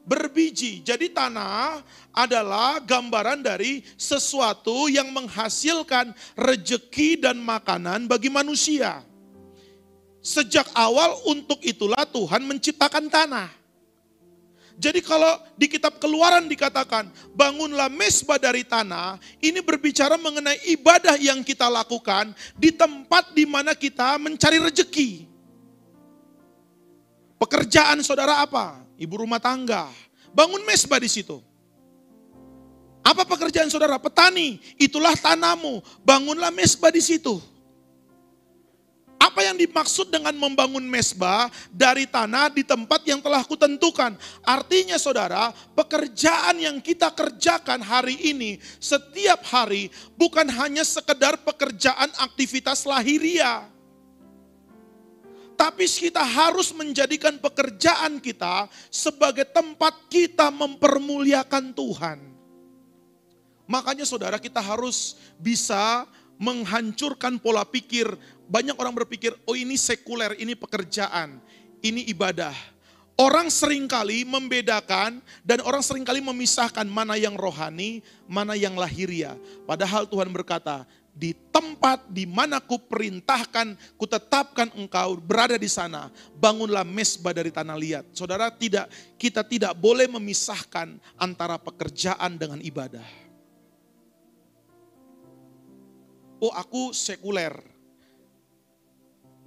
berbiji. Jadi tanah adalah gambaran dari sesuatu yang menghasilkan rejeki dan makanan bagi manusia. Sejak awal untuk itulah Tuhan menciptakan tanah. Jadi kalau di kitab Keluaran dikatakan bangunlah mezbah dari tanah, ini berbicara mengenai ibadah yang kita lakukan di tempat di mana kita mencari rejeki. Pekerjaan saudara apa? Ibu rumah tangga. Bangun mezbah di situ. Apa pekerjaan saudara? Petani. Itulah tanahmu. Bangunlah mezbah di situ. Apa yang dimaksud dengan membangun mezbah dari tanah di tempat yang telah kutentukan? Artinya saudara, pekerjaan yang kita kerjakan hari ini, setiap hari, bukan hanya sekedar pekerjaan aktivitas lahiriah. Tapi kita harus menjadikan pekerjaan kita sebagai tempat kita mempermuliakan Tuhan. Makanya saudara, kita harus bisa menghancurkan pola pikir. Banyak orang berpikir, oh ini sekuler, ini pekerjaan, ini ibadah. Orang seringkali membedakan dan orang seringkali memisahkan mana yang rohani, mana yang lahiriah. Padahal Tuhan berkata, di tempat di mana kuperintahkan, kutetapkan engkau berada di sana, bangunlah mezbah dari tanah liat. Saudara, kita tidak boleh memisahkan antara pekerjaan dengan ibadah. Oh aku sekuler,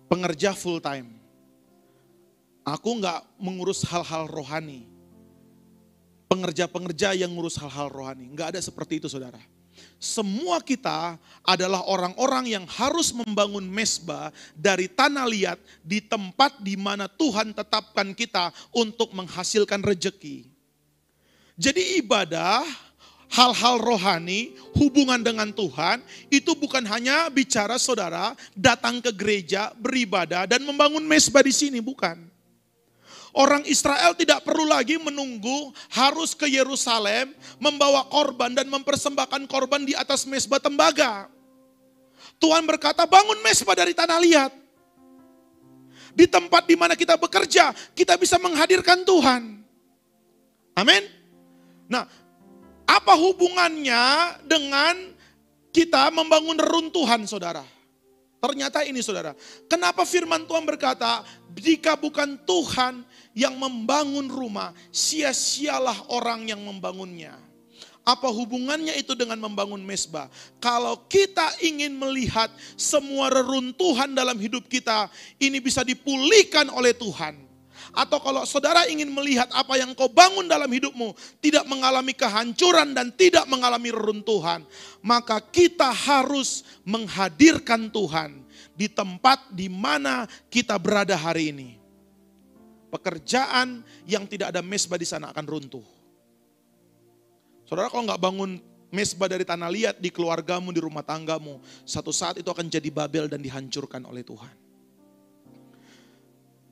pengerja full time. Aku enggak mengurus hal-hal rohani. Pengerja-pengerja yang ngurus hal-hal rohani. Enggak ada seperti itu saudara. Semua kita adalah orang-orang yang harus membangun mezbah dari tanah liat di tempat di mana Tuhan tetapkan kita untuk menghasilkan rejeki. Jadi ibadah, hal-hal rohani, hubungan dengan Tuhan, itu bukan hanya bicara saudara datang ke gereja, beribadah dan membangun mezbah di sini, bukan. Orang Israel tidak perlu lagi menunggu harus ke Yerusalem membawa korban dan mempersembahkan korban di atas mezbah tembaga. Tuhan berkata, bangun mezbah dari tanah liat. Di tempat di mana kita bekerja, kita bisa menghadirkan Tuhan. Amin. Nah, apa hubungannya dengan kita membangun reruntuhan, saudara? Ternyata ini, saudara. Kenapa firman Tuhan berkata, jika bukan Tuhan yang membangun rumah, sia-sialah orang yang membangunnya. Apa hubungannya itu dengan membangun mezbah? Kalau kita ingin melihat semua reruntuhan dalam hidup kita, ini bisa dipulihkan oleh Tuhan. Atau kalau saudara ingin melihat apa yang kau bangun dalam hidupmu tidak mengalami kehancuran dan tidak mengalami reruntuhan, maka kita harus menghadirkan Tuhan di tempat di mana kita berada hari ini. Pekerjaan yang tidak ada mezbah di sana akan runtuh. Saudara, kalau nggak bangun mezbah dari tanah liat di keluargamu, di rumah tanggamu, satu saat itu akan jadi Babel dan dihancurkan oleh Tuhan.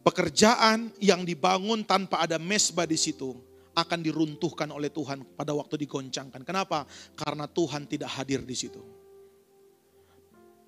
Pekerjaan yang dibangun tanpa ada mezbah di situ akan diruntuhkan oleh Tuhan pada waktu digoncangkan. Kenapa? Karena Tuhan tidak hadir di situ.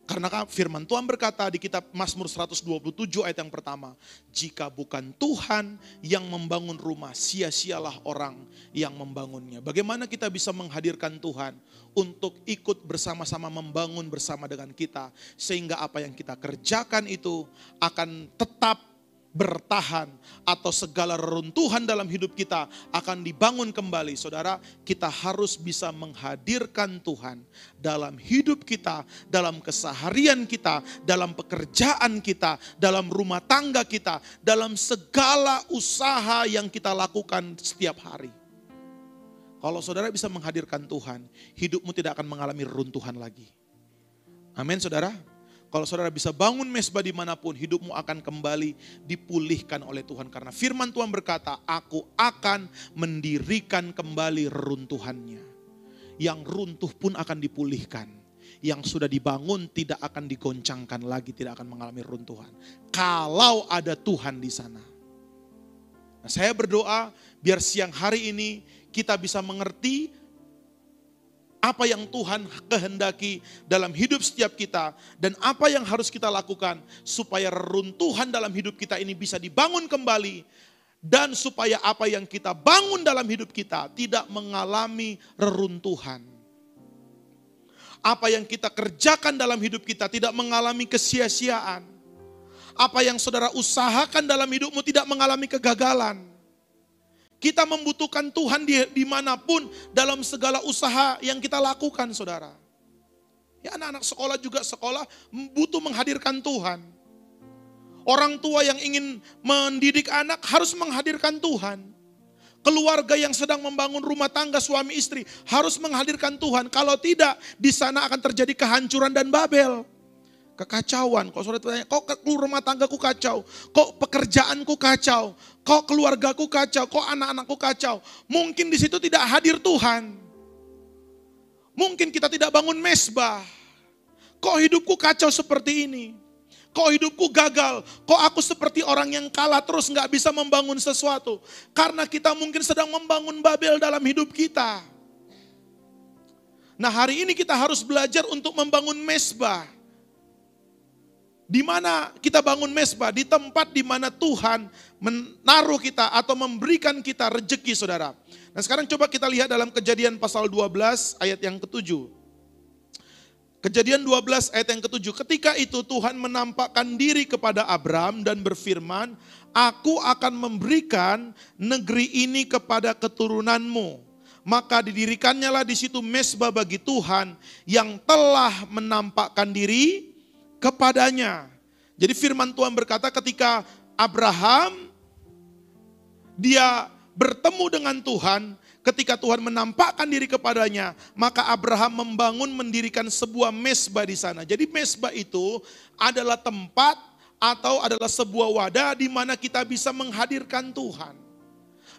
Karena firman Tuhan berkata di kitab Mazmur 127 ayat yang pertama, jika bukan Tuhan yang membangun rumah, sia-sialah orang yang membangunnya. Bagaimana kita bisa menghadirkan Tuhan untuk ikut bersama-sama membangun bersama dengan kita, sehingga apa yang kita kerjakan itu akan tetap bertahan, atau segala reruntuhan dalam hidup kita akan dibangun kembali. Saudara, kita harus bisa menghadirkan Tuhan dalam hidup kita, dalam keseharian kita, dalam pekerjaan kita, dalam rumah tangga kita, dalam segala usaha yang kita lakukan setiap hari. Kalau saudara bisa menghadirkan Tuhan, hidupmu tidak akan mengalami reruntuhan lagi. Amin, saudara. Kalau saudara bisa bangun mezbah dimanapun, hidupmu akan kembali dipulihkan oleh Tuhan. Karena firman Tuhan berkata, aku akan mendirikan kembali reruntuhannya. Yang runtuh pun akan dipulihkan. Yang sudah dibangun tidak akan digoncangkan lagi, tidak akan mengalami reruntuhan. Kalau ada Tuhan di sana. Nah, saya berdoa biar siang hari ini kita bisa mengerti apa yang Tuhan kehendaki dalam hidup setiap kita, dan apa yang harus kita lakukan supaya reruntuhan dalam hidup kita ini bisa dibangun kembali, dan supaya apa yang kita bangun dalam hidup kita tidak mengalami reruntuhan. Apa yang kita kerjakan dalam hidup kita tidak mengalami kesia-siaan. Apa yang saudara usahakan dalam hidupmu tidak mengalami kegagalan. Kita membutuhkan Tuhan dimanapun dalam segala usaha yang kita lakukan, saudara. Ya, anak-anak sekolah juga sekolah butuh menghadirkan Tuhan. Orang tua yang ingin mendidik anak harus menghadirkan Tuhan. Keluarga yang sedang membangun rumah tangga suami istri harus menghadirkan Tuhan. Kalau tidak, di sana akan terjadi kehancuran dan Babel. Kekacauan. Kok saudara tanya, kok rumah tanggaku kacau? Kok pekerjaanku kacau? Kok keluargaku kacau? Kok anak-anakku kacau? Mungkin di situ tidak hadir Tuhan. Mungkin kita tidak bangun mezbah. Kok hidupku kacau seperti ini? Kok hidupku gagal? Kok aku seperti orang yang kalah terus gak bisa membangun sesuatu? Karena kita mungkin sedang membangun Babel dalam hidup kita. Nah, hari ini kita harus belajar untuk membangun mezbah. Di mana kita bangun mezbah? Di tempat di mana Tuhan menaruh kita atau memberikan kita rejeki, saudara. Nah, sekarang coba kita lihat dalam Kejadian pasal 12 ayat yang ke-7. Kejadian 12 ayat yang ke-7. Ketika itu Tuhan menampakkan diri kepada Abram dan berfirman, aku akan memberikan negeri ini kepada keturunanmu. Maka didirikannya lah di situ mezbah bagi Tuhan yang telah menampakkan diri kepadanya. Jadi firman Tuhan berkata ketika Abraham dia bertemu dengan Tuhan, ketika Tuhan menampakkan diri kepadanya, maka Abraham membangun mendirikan sebuah mezbah di sana. Jadi mezbah itu adalah tempat atau adalah sebuah wadah di mana kita bisa menghadirkan Tuhan.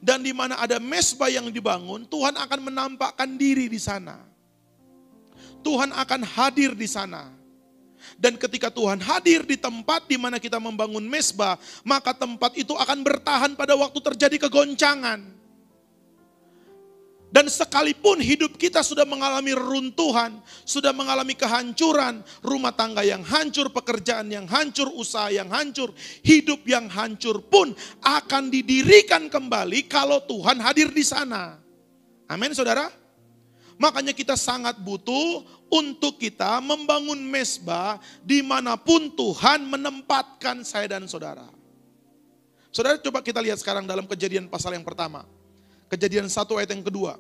Dan di mana ada mezbah yang dibangun, Tuhan akan menampakkan diri di sana. Tuhan akan hadir di sana. Dan ketika Tuhan hadir di tempat di mana kita membangun mezbah, maka tempat itu akan bertahan pada waktu terjadi kegoncangan. Dan sekalipun hidup kita sudah mengalami reruntuhan, sudah mengalami kehancuran, rumah tangga yang hancur, pekerjaan yang hancur, usaha yang hancur, hidup yang hancur pun akan didirikan kembali kalau Tuhan hadir di sana. Amin, saudara. Makanya kita sangat butuh untuk kita membangun mezbah dimanapun Tuhan menempatkan saya dan saudara. Saudara, coba kita lihat sekarang dalam Kejadian pasal yang pertama. Kejadian 1 ayat yang kedua.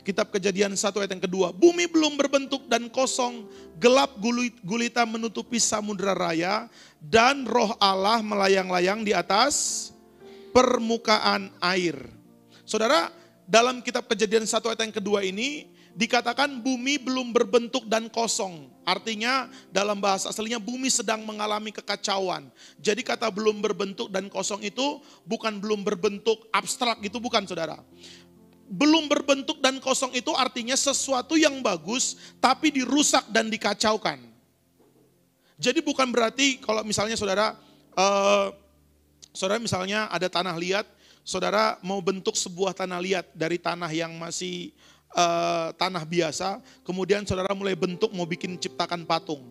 Kitab Kejadian 1 ayat yang kedua. Bumi belum berbentuk dan kosong, gelap gulita menutupi samudera raya, dan roh Allah melayang-layang di atas permukaan air. Saudara, dalam kitab Kejadian 1 ayat yang kedua ini, dikatakan bumi belum berbentuk dan kosong. Artinya dalam bahasa aslinya bumi sedang mengalami kekacauan. Jadi kata belum berbentuk dan kosong itu bukan belum berbentuk abstrak gitu, bukan saudara. Belum berbentuk dan kosong itu artinya sesuatu yang bagus tapi dirusak dan dikacaukan. Jadi bukan berarti kalau misalnya saudara, saudara misalnya ada tanah liat, saudara mau bentuk sebuah tanah liat dari tanah yang masih tanah biasa, kemudian saudara mulai bentuk mau bikin ciptakan patung.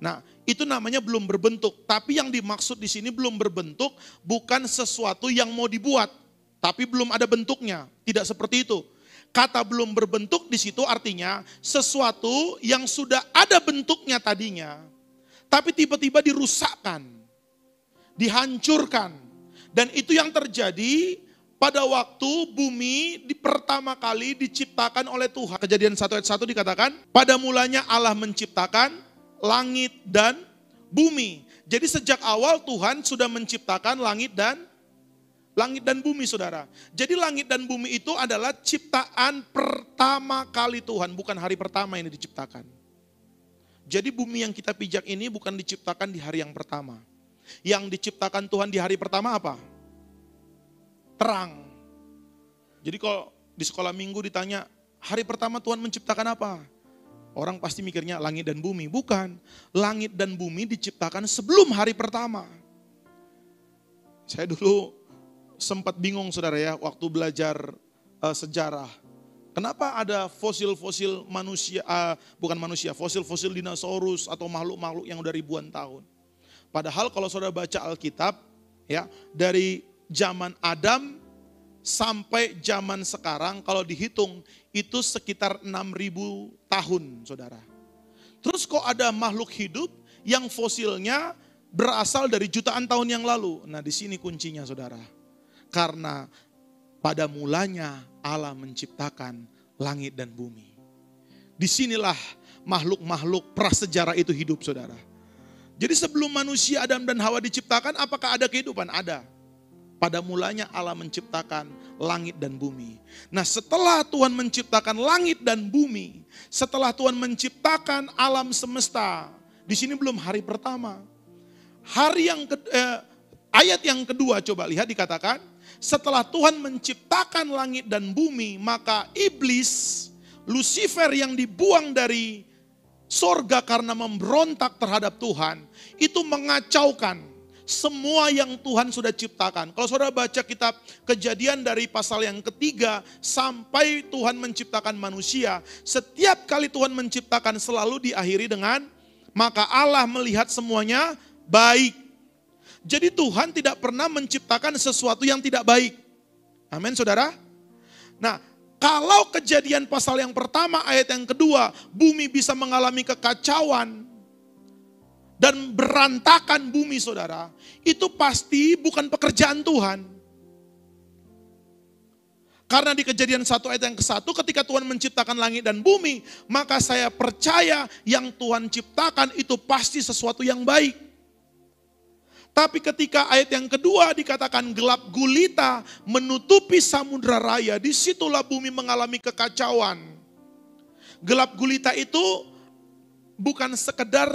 Nah, itu namanya belum berbentuk. Tapi yang dimaksud di sini belum berbentuk bukan sesuatu yang mau dibuat, tapi belum ada bentuknya. Tidak seperti itu. Kata belum berbentuk di situ artinya sesuatu yang sudah ada bentuknya tadinya, tapi tiba-tiba dirusakkan, dihancurkan. Dan itu yang terjadi pada waktu bumi pertama kali diciptakan oleh Tuhan. Kejadian 1 ayat 1 dikatakan, pada mulanya Allah menciptakan langit dan bumi. Jadi sejak awal Tuhan sudah menciptakan langit dan bumi, saudara. Jadi langit dan bumi itu adalah ciptaan pertama kali Tuhan, bukan hari pertama ini diciptakan. Jadi bumi yang kita pijak ini bukan diciptakan di hari yang pertama. Yang diciptakan Tuhan di hari pertama apa? Terang. Jadi kalau di sekolah minggu ditanya, hari pertama Tuhan menciptakan apa? Orang pasti mikirnya langit dan bumi. Bukan, langit dan bumi diciptakan sebelum hari pertama. Saya dulu sempat bingung saudara ya, waktu belajar sejarah. Kenapa ada fosil-fosil manusia, bukan manusia, fosil-fosil dinosaurus atau makhluk-makhluk yang udah ribuan tahun. Padahal kalau saudara baca Alkitab, ya dari zaman Adam sampai zaman sekarang kalau dihitung itu sekitar 6.000 tahun, saudara. Terus kok ada makhluk hidup yang fosilnya berasal dari jutaan tahun yang lalu? Nah, di sini kuncinya, saudara. Karena pada mulanya Allah menciptakan langit dan bumi. Disinilah makhluk-makhluk prasejarah itu hidup, saudara. Jadi sebelum manusia Adam dan Hawa diciptakan, apakah ada kehidupan? Ada. Pada mulanya Allah menciptakan langit dan bumi. Nah, setelah Tuhan menciptakan langit dan bumi, setelah Tuhan menciptakan alam semesta, di sini belum hari pertama. Ayat yang kedua coba lihat dikatakan, setelah Tuhan menciptakan langit dan bumi, maka iblis, Lucifer yang dibuang dari sorga karena memberontak terhadap Tuhan, itu mengacaukan semua yang Tuhan sudah ciptakan. Kalau saudara baca kitab Kejadian dari pasal yang ketiga sampai Tuhan menciptakan manusia, setiap kali Tuhan menciptakan selalu diakhiri dengan, maka Allah melihat semuanya baik. Jadi Tuhan tidak pernah menciptakan sesuatu yang tidak baik. Amin, saudara. Nah, kalau Kejadian pasal yang pertama ayat yang kedua, bumi bisa mengalami kekacauan dan berantakan bumi, saudara, itu pasti bukan pekerjaan Tuhan. Karena di Kejadian 1 ayat yang ke-1, ketika Tuhan menciptakan langit dan bumi, maka saya percaya yang Tuhan ciptakan itu pasti sesuatu yang baik. Tapi ketika ayat yang kedua dikatakan gelap gulita menutupi samudra raya, disitulah bumi mengalami kekacauan. Gelap gulita itu bukan sekedar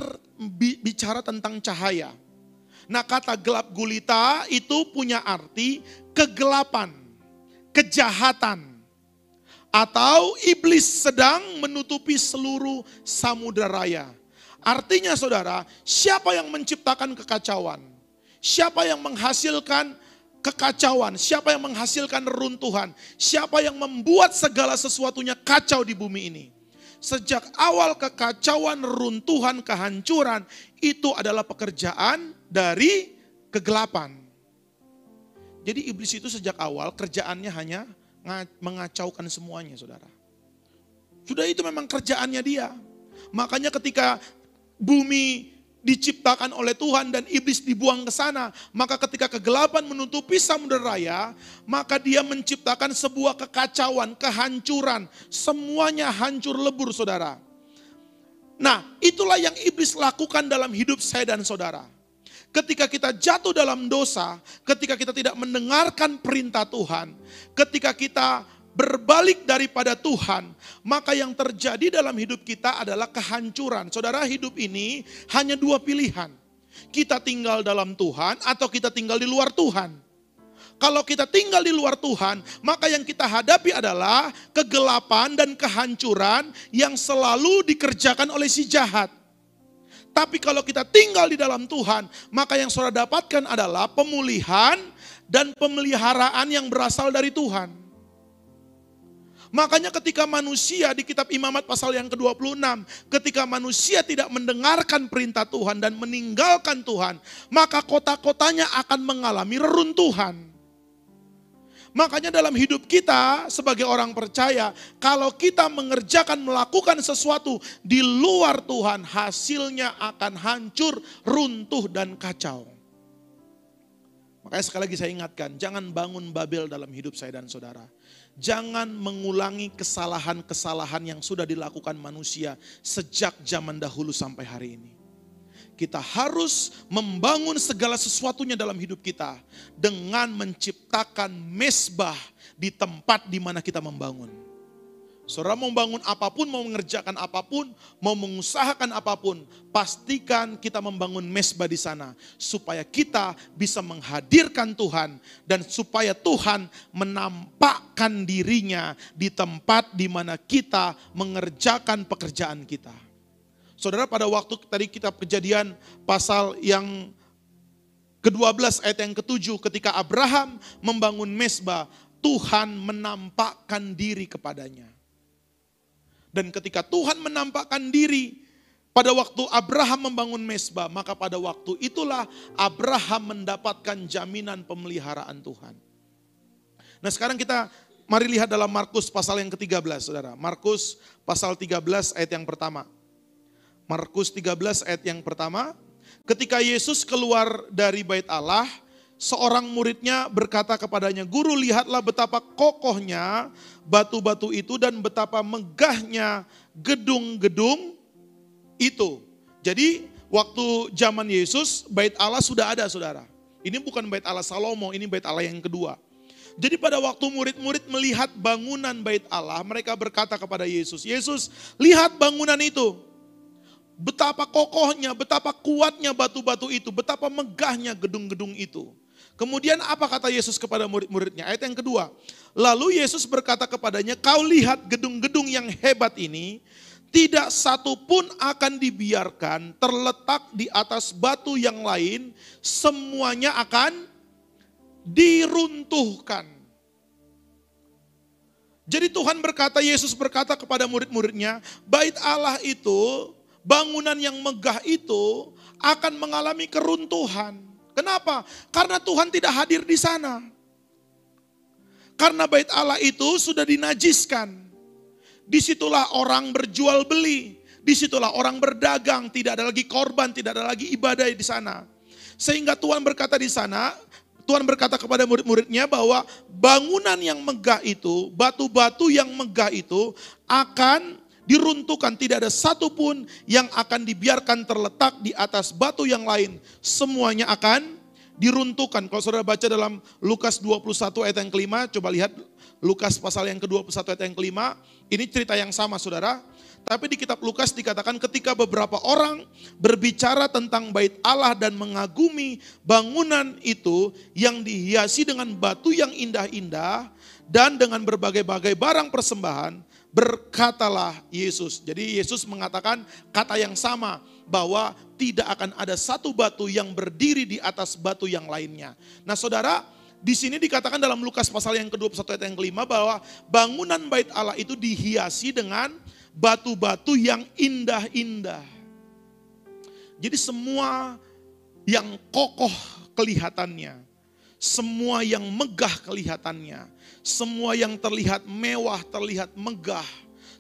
bicara tentang cahaya. Nah, kata gelap gulita itu punya arti kegelapan, kejahatan, atau iblis sedang menutupi seluruh samudra raya. Artinya saudara, siapa yang menciptakan kekacauan? Siapa yang menghasilkan kekacauan? Siapa yang menghasilkan reruntuhan? Siapa yang membuat segala sesuatunya kacau di bumi ini? Sejak awal kekacauan, reruntuhan, kehancuran, itu adalah pekerjaan dari kegelapan. Jadi iblis itu sejak awal kerjaannya hanya mengacaukan semuanya, saudara. Sudah itu memang kerjaannya dia. Makanya ketika bumi diciptakan oleh Tuhan dan iblis dibuang ke sana, maka ketika kegelapan menutupi samudera raya, maka dia menciptakan sebuah kekacauan, kehancuran, semuanya hancur lebur, saudara. Nah, itulah yang iblis lakukan dalam hidup saya dan saudara. Ketika kita jatuh dalam dosa, ketika kita tidak mendengarkan perintah Tuhan, ketika kita berbalik daripada Tuhan, maka yang terjadi dalam hidup kita adalah kehancuran. Saudara, hidup ini hanya dua pilihan. Kita tinggal dalam Tuhan atau kita tinggal di luar Tuhan. Kalau kita tinggal di luar Tuhan, maka yang kita hadapi adalah kegelapan dan kehancuran yang selalu dikerjakan oleh si jahat. Tapi kalau kita tinggal di dalam Tuhan, maka yang saudara dapatkan adalah pemulihan dan pemeliharaan yang berasal dari Tuhan. Makanya ketika manusia di kitab Imamat pasal yang ke-26, ketika manusia tidak mendengarkan perintah Tuhan dan meninggalkan Tuhan, maka kota-kotanya akan mengalami reruntuhan. Makanya dalam hidup kita sebagai orang percaya, kalau kita melakukan sesuatu di luar Tuhan, hasilnya akan hancur, runtuh dan kacau. Makanya sekali lagi saya ingatkan, jangan bangun Babel dalam hidup saya dan saudara. Jangan mengulangi kesalahan-kesalahan yang sudah dilakukan manusia sejak zaman dahulu sampai hari ini. Kita harus membangun segala sesuatunya dalam hidup kita dengan menciptakan mezbah di tempat di mana kita membangun. Saudara mau membangun apapun, mau mengerjakan apapun, mau mengusahakan apapun, pastikan kita membangun mezbah di sana supaya kita bisa menghadirkan Tuhan dan supaya Tuhan menampakkan dirinya di tempat di mana kita mengerjakan pekerjaan kita. Saudara, pada waktu tadi kitab Kejadian pasal yang ke-12 ayat yang ke-7, ketika Abraham membangun mezbah, Tuhan menampakkan diri kepadanya. Dan ketika Tuhan menampakkan diri pada waktu Abraham membangun mezbah, maka pada waktu itulah Abraham mendapatkan jaminan pemeliharaan Tuhan. Nah, sekarang kita mari lihat dalam Markus pasal yang ke-13, saudara. Markus pasal 13 ayat yang pertama. Markus 13 ayat yang pertama. Ketika Yesus keluar dari bait Allah, seorang muridnya berkata kepadanya, "Guru, lihatlah betapa kokohnya batu-batu itu dan betapa megahnya gedung-gedung itu." Jadi waktu zaman Yesus, bait Allah sudah ada, saudara. Ini bukan bait Allah Salomo, ini bait Allah yang kedua. Jadi pada waktu murid-murid melihat bangunan bait Allah, mereka berkata kepada Yesus, "Yesus, lihat bangunan itu. Betapa kokohnya, betapa kuatnya batu-batu itu, betapa megahnya gedung-gedung itu." Kemudian apa kata Yesus kepada murid-muridnya? Ayat yang kedua. Lalu Yesus berkata kepadanya, "Kau lihat gedung-gedung yang hebat ini, tidak satu pun akan dibiarkan terletak di atas batu yang lain, semuanya akan diruntuhkan." Jadi Tuhan berkata, Yesus berkata kepada murid-muridnya, bait Allah itu, bangunan yang megah itu akan mengalami keruntuhan. Kenapa? Karena Tuhan tidak hadir di sana. Karena bait Allah itu sudah dinajiskan. Disitulah orang berjual beli. Disitulah orang berdagang. Tidak ada lagi korban, tidak ada lagi ibadah di sana. Sehingga Tuhan berkata di sana, Tuhan berkata kepada murid-muridnya bahwa bangunan yang megah itu, batu-batu yang megah itu akan diruntuhkan. Tidak ada satupun yang akan dibiarkan terletak di atas batu yang lain. Semuanya akan diruntuhkan. Kalau saudara baca dalam Lukas 21 ayat yang kelima, coba lihat Lukas pasal yang ke-21 ayat yang kelima. Ini cerita yang sama, saudara. Tapi di kitab Lukas dikatakan ketika beberapa orang berbicara tentang bait Allah dan mengagumi bangunan itu yang dihiasi dengan batu yang indah-indah dan dengan berbagai-bagai barang persembahan, berkatalah Yesus. Jadi Yesus mengatakan kata yang sama bahwa tidak akan ada satu batu yang berdiri di atas batu yang lainnya. Nah saudara, di sini dikatakan dalam Lukas pasal yang ke-21 ayat yang ke-5 bahwa bangunan bait Allah itu dihiasi dengan batu-batu yang indah-indah. Jadi semua yang kokoh kelihatannya, semua yang megah kelihatannya, semua yang terlihat mewah, terlihat megah,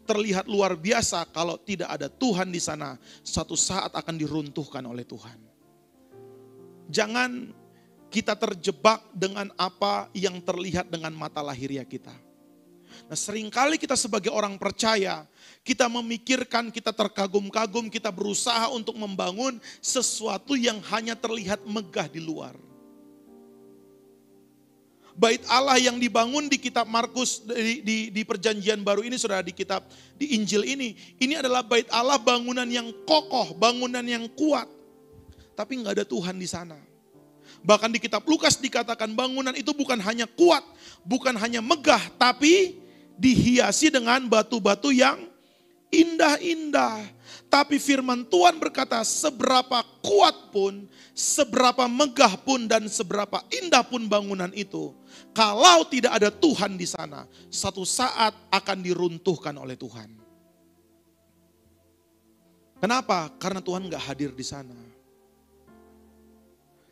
terlihat luar biasa, kalau tidak ada Tuhan di sana, suatu saat akan diruntuhkan oleh Tuhan. Jangan kita terjebak dengan apa yang terlihat dengan mata lahiriah kita. Nah, seringkali kita sebagai orang percaya, kita memikirkan, kita terkagum-kagum, kita berusaha untuk membangun sesuatu yang hanya terlihat megah di luar. Bait Allah yang dibangun di kitab Markus, di perjanjian baru ini, saudara, di kitab, di Injil ini adalah bait Allah, bangunan yang kokoh, bangunan yang kuat. Tapi nggak ada Tuhan di sana. Bahkan di kitab Lukas dikatakan bangunan itu bukan hanya kuat, bukan hanya megah, tapi dihiasi dengan batu-batu yang indah-indah. Tapi firman Tuhan berkata, seberapa kuat pun, seberapa megah pun, dan seberapa indah pun bangunan itu, kalau tidak ada Tuhan di sana, satu saat akan diruntuhkan oleh Tuhan. Kenapa? Karena Tuhan gak hadir di sana.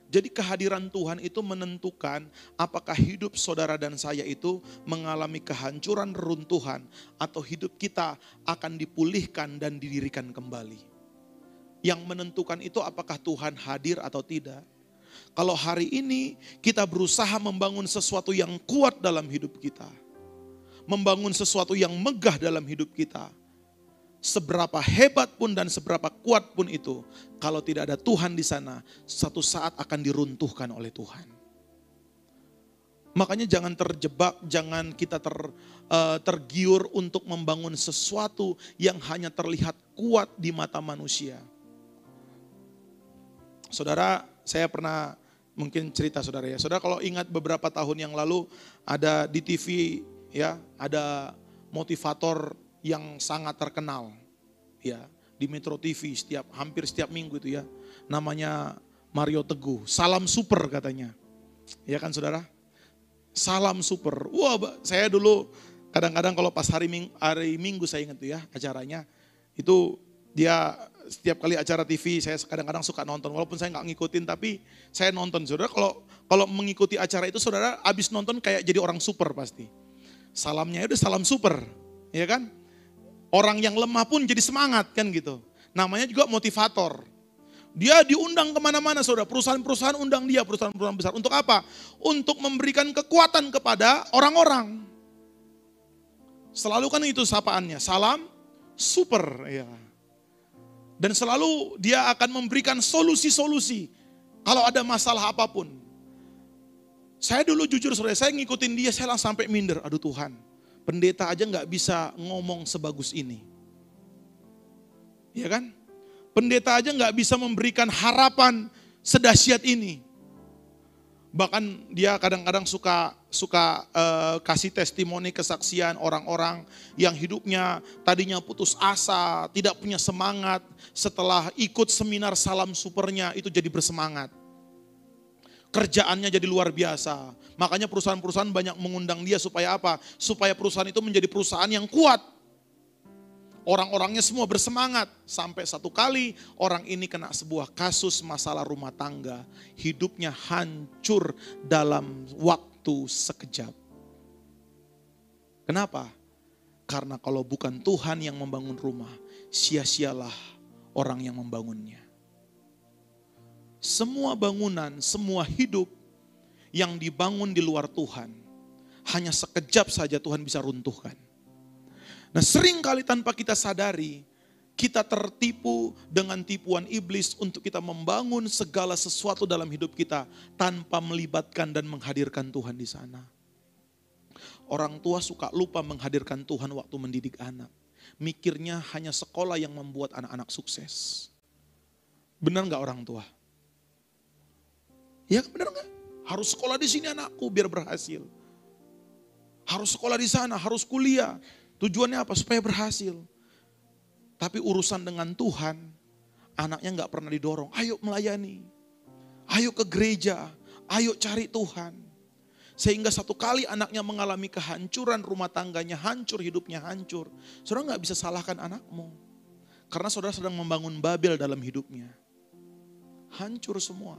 Jadi kehadiran Tuhan itu menentukan apakah hidup saudara dan saya itu mengalami kehancuran, runtuhan, atau hidup kita akan dipulihkan dan didirikan kembali. Yang menentukan itu apakah Tuhan hadir atau tidak. Kalau hari ini kita berusaha membangun sesuatu yang kuat dalam hidup kita, membangun sesuatu yang megah dalam hidup kita, seberapa hebat pun dan seberapa kuat pun itu, kalau tidak ada Tuhan di sana, satu saat akan diruntuhkan oleh Tuhan. Makanya jangan terjebak, jangan kita tergiur untuk membangun sesuatu yang hanya terlihat kuat di mata manusia. Saudara, saya pernah mungkin cerita saudara ya. Saudara kalau ingat beberapa tahun yang lalu ada di TV ya, ada motivator yang sangat terkenal ya di Metro TV hampir setiap minggu itu ya, namanya Mario Teguh. Salam super katanya, ya kan saudara? Salam super. Wah, saya dulu kadang-kadang kalau pas hari Minggu saya ingat tuh ya acaranya itu, dia setiap kali acara TV saya kadang-kadang suka nonton, walaupun saya nggak ngikutin tapi saya nonton. Saudara kalau mengikuti acara itu, saudara abis nonton kayak jadi orang super pasti. Salamnya udah salam super, ya kan? Orang yang lemah pun jadi semangat kan gitu. Namanya juga motivator. Dia diundang kemana-mana saudara. Perusahaan-perusahaan undang dia, perusahaan-perusahaan besar. Untuk apa? Untuk memberikan kekuatan kepada orang-orang. Selalu kan itu sapaannya. Salam super. Ya. Dan selalu dia akan memberikan solusi-solusi. Kalau ada masalah apapun. Saya dulu jujur saudara, saya ngikutin dia, saya langsung sampai minder. Aduh Tuhan. Pendeta aja gak bisa ngomong sebagus ini. Ya kan? Pendeta aja gak bisa memberikan harapan sedahsyat ini. Bahkan dia kadang-kadang suka kasih testimoni, kesaksian orang-orang yang hidupnya tadinya putus asa, tidak punya semangat. Setelah ikut seminar salam supernya itu jadi bersemangat. Kerjaannya jadi luar biasa. Makanya perusahaan-perusahaan banyak mengundang dia supaya apa? Supaya perusahaan itu menjadi perusahaan yang kuat. Orang-orangnya semua bersemangat. Sampai satu kali orang ini kena sebuah kasus masalah rumah tangga. Hidupnya hancur dalam waktu sekejap. Kenapa? Karena kalau bukan Tuhan yang membangun rumah, sia-sialah orang yang membangunnya. Semua bangunan, semua hidup yang dibangun di luar Tuhan, hanya sekejap saja Tuhan bisa runtuhkan. Nah, sering kali tanpa kita sadari, kita tertipu dengan tipuan iblis untuk kita membangun segala sesuatu dalam hidup kita tanpa melibatkan dan menghadirkan Tuhan di sana. Orang tua suka lupa menghadirkan Tuhan waktu mendidik anak. Mikirnya hanya sekolah yang membuat anak-anak sukses. Benar nggak orang tua? Ya benar nggak? Harus sekolah di sini anakku biar berhasil. Harus sekolah di sana, harus kuliah. Tujuannya apa? Supaya berhasil. Tapi urusan dengan Tuhan anaknya nggak pernah didorong, ayo melayani, ayo ke gereja, ayo cari Tuhan. Sehingga satu kali anaknya mengalami kehancuran, rumah tangganya hancur, hidupnya hancur. Saudara nggak bisa salahkan anakmu. Karena saudara sedang membangun Babel dalam hidupnya. Hancur semua.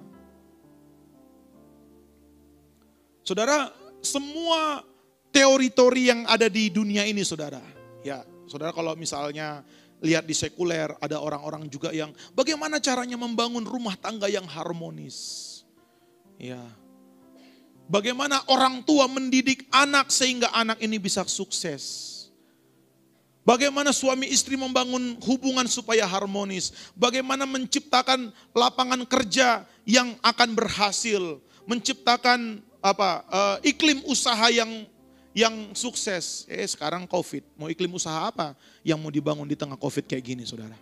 Saudara, semua teori-teori yang ada di dunia ini saudara. Ya, saudara kalau misalnya lihat di sekuler, ada orang-orang juga yang bagaimana caranya membangun rumah tangga yang harmonis. Ya. Bagaimana orang tua mendidik anak sehingga anak ini bisa sukses. Bagaimana suami istri membangun hubungan supaya harmonis. Bagaimana menciptakan lapangan kerja yang akan berhasil. Menciptakan iklim usaha yang sukses. Sekarang COVID, mau iklim usaha apa yang mau dibangun di tengah COVID kayak gini saudara?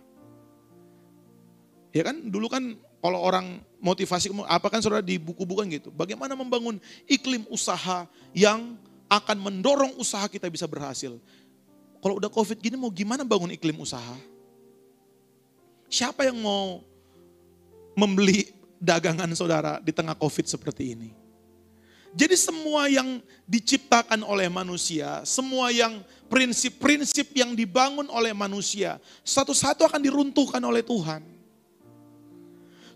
Ya kan dulu kan kalau orang motivasi, apa kan saudara di buku-buku gitu. Bagaimana membangun iklim usaha yang akan mendorong usaha kita bisa berhasil. Kalau udah COVID gini mau gimana bangun iklim usaha? Siapa yang mau membeli dagangan saudara di tengah COVID seperti ini? Jadi semua yang diciptakan oleh manusia, semua yang prinsip-prinsip yang dibangun oleh manusia, satu-satu akan diruntuhkan oleh Tuhan.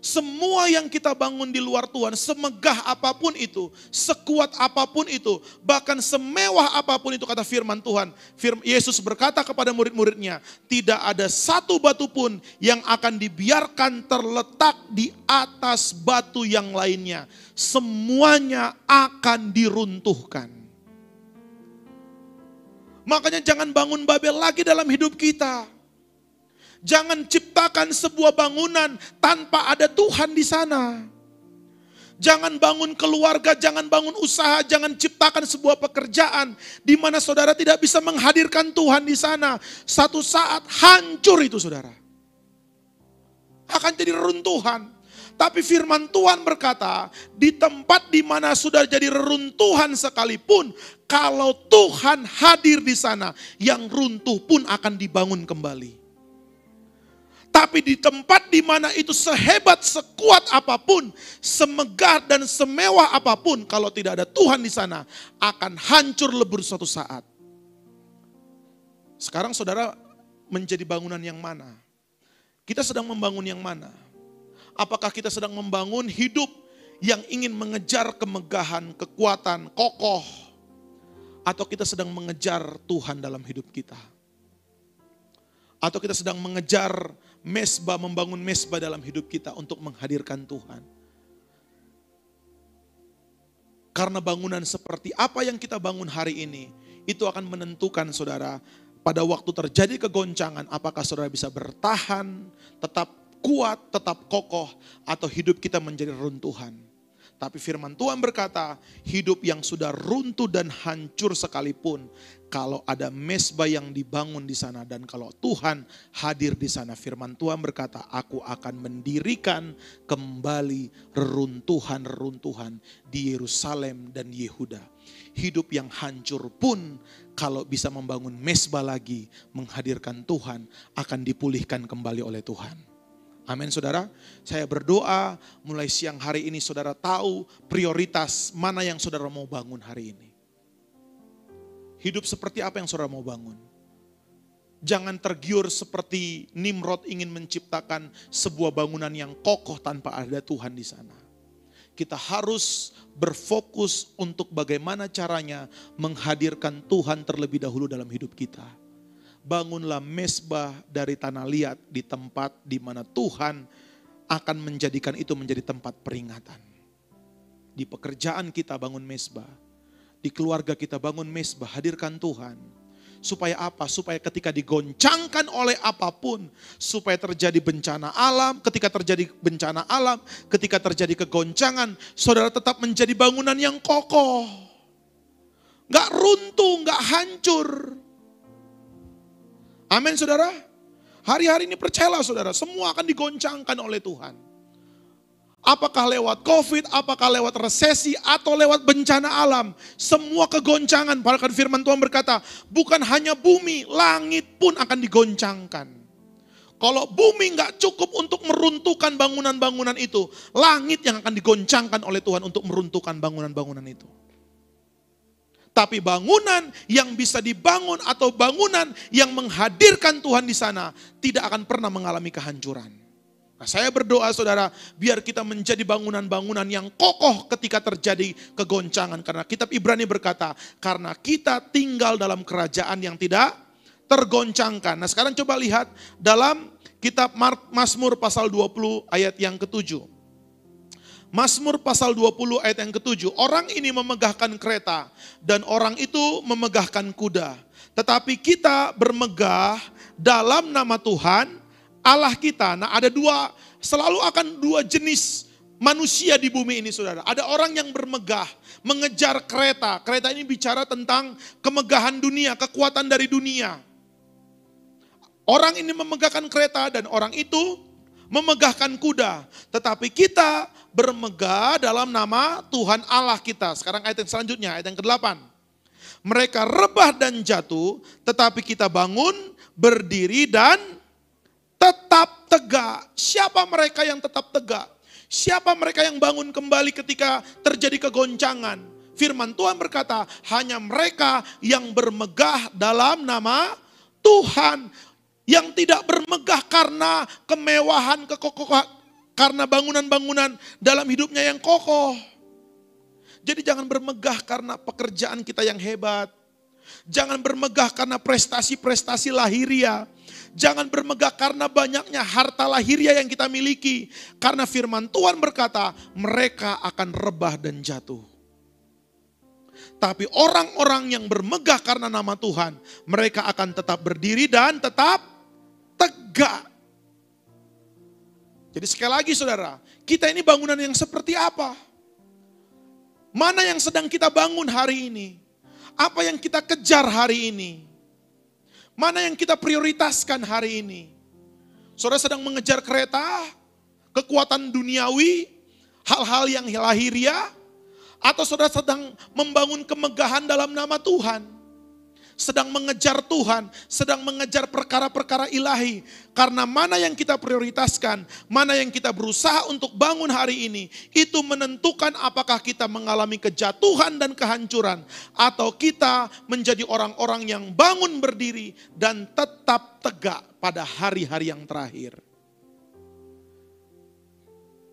Semua yang kita bangun di luar Tuhan, semegah apapun itu, sekuat apapun itu, bahkan semewah apapun itu kata firman Tuhan. Yesus berkata kepada murid-muridnya, tidak ada satu batu pun yang akan dibiarkan terletak di atas batu yang lainnya. Semuanya akan diruntuhkan. Makanya jangan bangun Babel lagi dalam hidup kita. Jangan ciptakan sebuah bangunan tanpa ada Tuhan di sana. Jangan bangun keluarga, jangan bangun usaha, jangan ciptakan sebuah pekerjaan di mana saudara tidak bisa menghadirkan Tuhan di sana. Satu saat hancur itu saudara. Akan jadi reruntuhan. Tapi firman Tuhan berkata, di tempat di mana sudah jadi reruntuhan sekalipun, kalau Tuhan hadir di sana, yang runtuh pun akan dibangun kembali. Tapi di tempat di mana itu sehebat, sekuat apapun, semegah dan semewah apapun, kalau tidak ada Tuhan di sana, akan hancur lebur suatu saat. Sekarang saudara menjadi bangunan yang mana? Kita sedang membangun yang mana? Apakah kita sedang membangun hidup yang ingin mengejar kemegahan, kekuatan, kokoh, atau kita sedang mengejar Tuhan dalam hidup kita? Atau kita sedang mengejar mesbah, membangun mesbah dalam hidup kita untuk menghadirkan Tuhan. Karena bangunan seperti apa yang kita bangun hari ini, itu akan menentukan saudara, pada waktu terjadi kegoncangan, apakah saudara bisa bertahan, tetap kuat, tetap kokoh, atau hidup kita menjadi runtuhan. Tapi firman Tuhan berkata, hidup yang sudah runtuh dan hancur sekalipun, kalau ada mesbah yang dibangun di sana dan kalau Tuhan hadir di sana, firman Tuhan berkata, aku akan mendirikan kembali reruntuhan-reruntuhan di Yerusalem dan Yehuda. Hidup yang hancur pun kalau bisa membangun mesbah lagi, menghadirkan Tuhan, akan dipulihkan kembali oleh Tuhan. Amin saudara, saya berdoa mulai siang hari ini saudara tahu prioritas mana yang saudara mau bangun hari ini. Hidup seperti apa yang saudara mau bangun. Jangan tergiur seperti Nimrod ingin menciptakan sebuah bangunan yang kokoh tanpa ada Tuhan di sana. Kita harus berfokus untuk bagaimana caranya menghadirkan Tuhan terlebih dahulu dalam hidup kita. Bangunlah mesbah dari tanah liat di tempat di mana Tuhan akan menjadikan itu menjadi tempat peringatan. Di pekerjaan kita bangun mesbah, di keluarga kita bangun mesbah, hadirkan Tuhan. Supaya apa? Supaya ketika digoncangkan oleh apapun, supaya terjadi bencana alam, ketika terjadi bencana alam, ketika terjadi kegoncangan, saudara tetap menjadi bangunan yang kokoh. Gak runtuh, gak hancur. Amin saudara. Hari-hari ini percayalah saudara, semua akan digoncangkan oleh Tuhan. Apakah lewat COVID, apakah lewat resesi, atau lewat bencana alam. Semua kegoncangan, bahkan firman Tuhan berkata, bukan hanya bumi, langit pun akan digoncangkan. Kalau bumi nggak cukup untuk meruntuhkan bangunan-bangunan itu, langit yang akan digoncangkan oleh Tuhan untuk meruntuhkan bangunan-bangunan itu. Tapi bangunan yang bisa dibangun atau bangunan yang menghadirkan Tuhan di sana tidak akan pernah mengalami kehancuran. Nah, saya berdoa saudara, biar kita menjadi bangunan-bangunan yang kokoh ketika terjadi kegoncangan. Karena kitab Ibrani berkata, karena kita tinggal dalam kerajaan yang tidak tergoncangkan. Nah sekarang coba lihat dalam kitab Mazmur pasal 20 ayat yang ke-7. Mazmur pasal 20 ayat yang ke-7. Orang ini memegahkan kereta dan orang itu memegahkan kuda. Tetapi kita bermegah dalam nama Tuhan Allah kita. Nah ada selalu akan dua jenis manusia di bumi ini saudara. Ada orang yang bermegah, mengejar kereta. Kereta ini bicara tentang kemegahan dunia, kekuatan dari dunia. Orang ini memegahkan kereta dan orang itu memegahkan kuda. Tetapi kita bermegah dalam nama Tuhan Allah kita. Sekarang ayat yang selanjutnya, ayat yang ke-8. Mereka rebah dan jatuh, tetapi kita bangun, berdiri dan tetap tegak. Siapa mereka yang tetap tegak? Siapa mereka yang bangun kembali ketika terjadi kegoncangan? Firman Tuhan berkata, hanya mereka yang bermegah dalam nama Tuhan. Yang tidak bermegah karena kemewahan, kekokohan, karena bangunan-bangunan dalam hidupnya yang kokoh. Jadi jangan bermegah karena pekerjaan kita yang hebat. Jangan bermegah karena prestasi-prestasi lahiriah. Jangan bermegah karena banyaknya harta lahiriah yang kita miliki. Karena firman Tuhan berkata, mereka akan rebah dan jatuh. Tapi orang-orang yang bermegah karena nama Tuhan, mereka akan tetap berdiri dan tetap tegak. Jadi sekali lagi saudara, kita ini bangunan yang seperti apa? Mana yang sedang kita bangun hari ini? Apa yang kita kejar hari ini? Mana yang kita prioritaskan hari ini? Saudara sedang mengejar kereta, kekuatan duniawi, hal-hal yang lahiriah, atau saudara sedang membangun kemegahan dalam nama Tuhan? Sedang mengejar Tuhan, sedang mengejar perkara-perkara ilahi. Karena mana yang kita prioritaskan, mana yang kita berusaha untuk bangun hari ini, itu menentukan apakah kita mengalami kejatuhan dan kehancuran, atau kita menjadi orang-orang yang bangun berdiri dan tetap tegak pada hari-hari yang terakhir.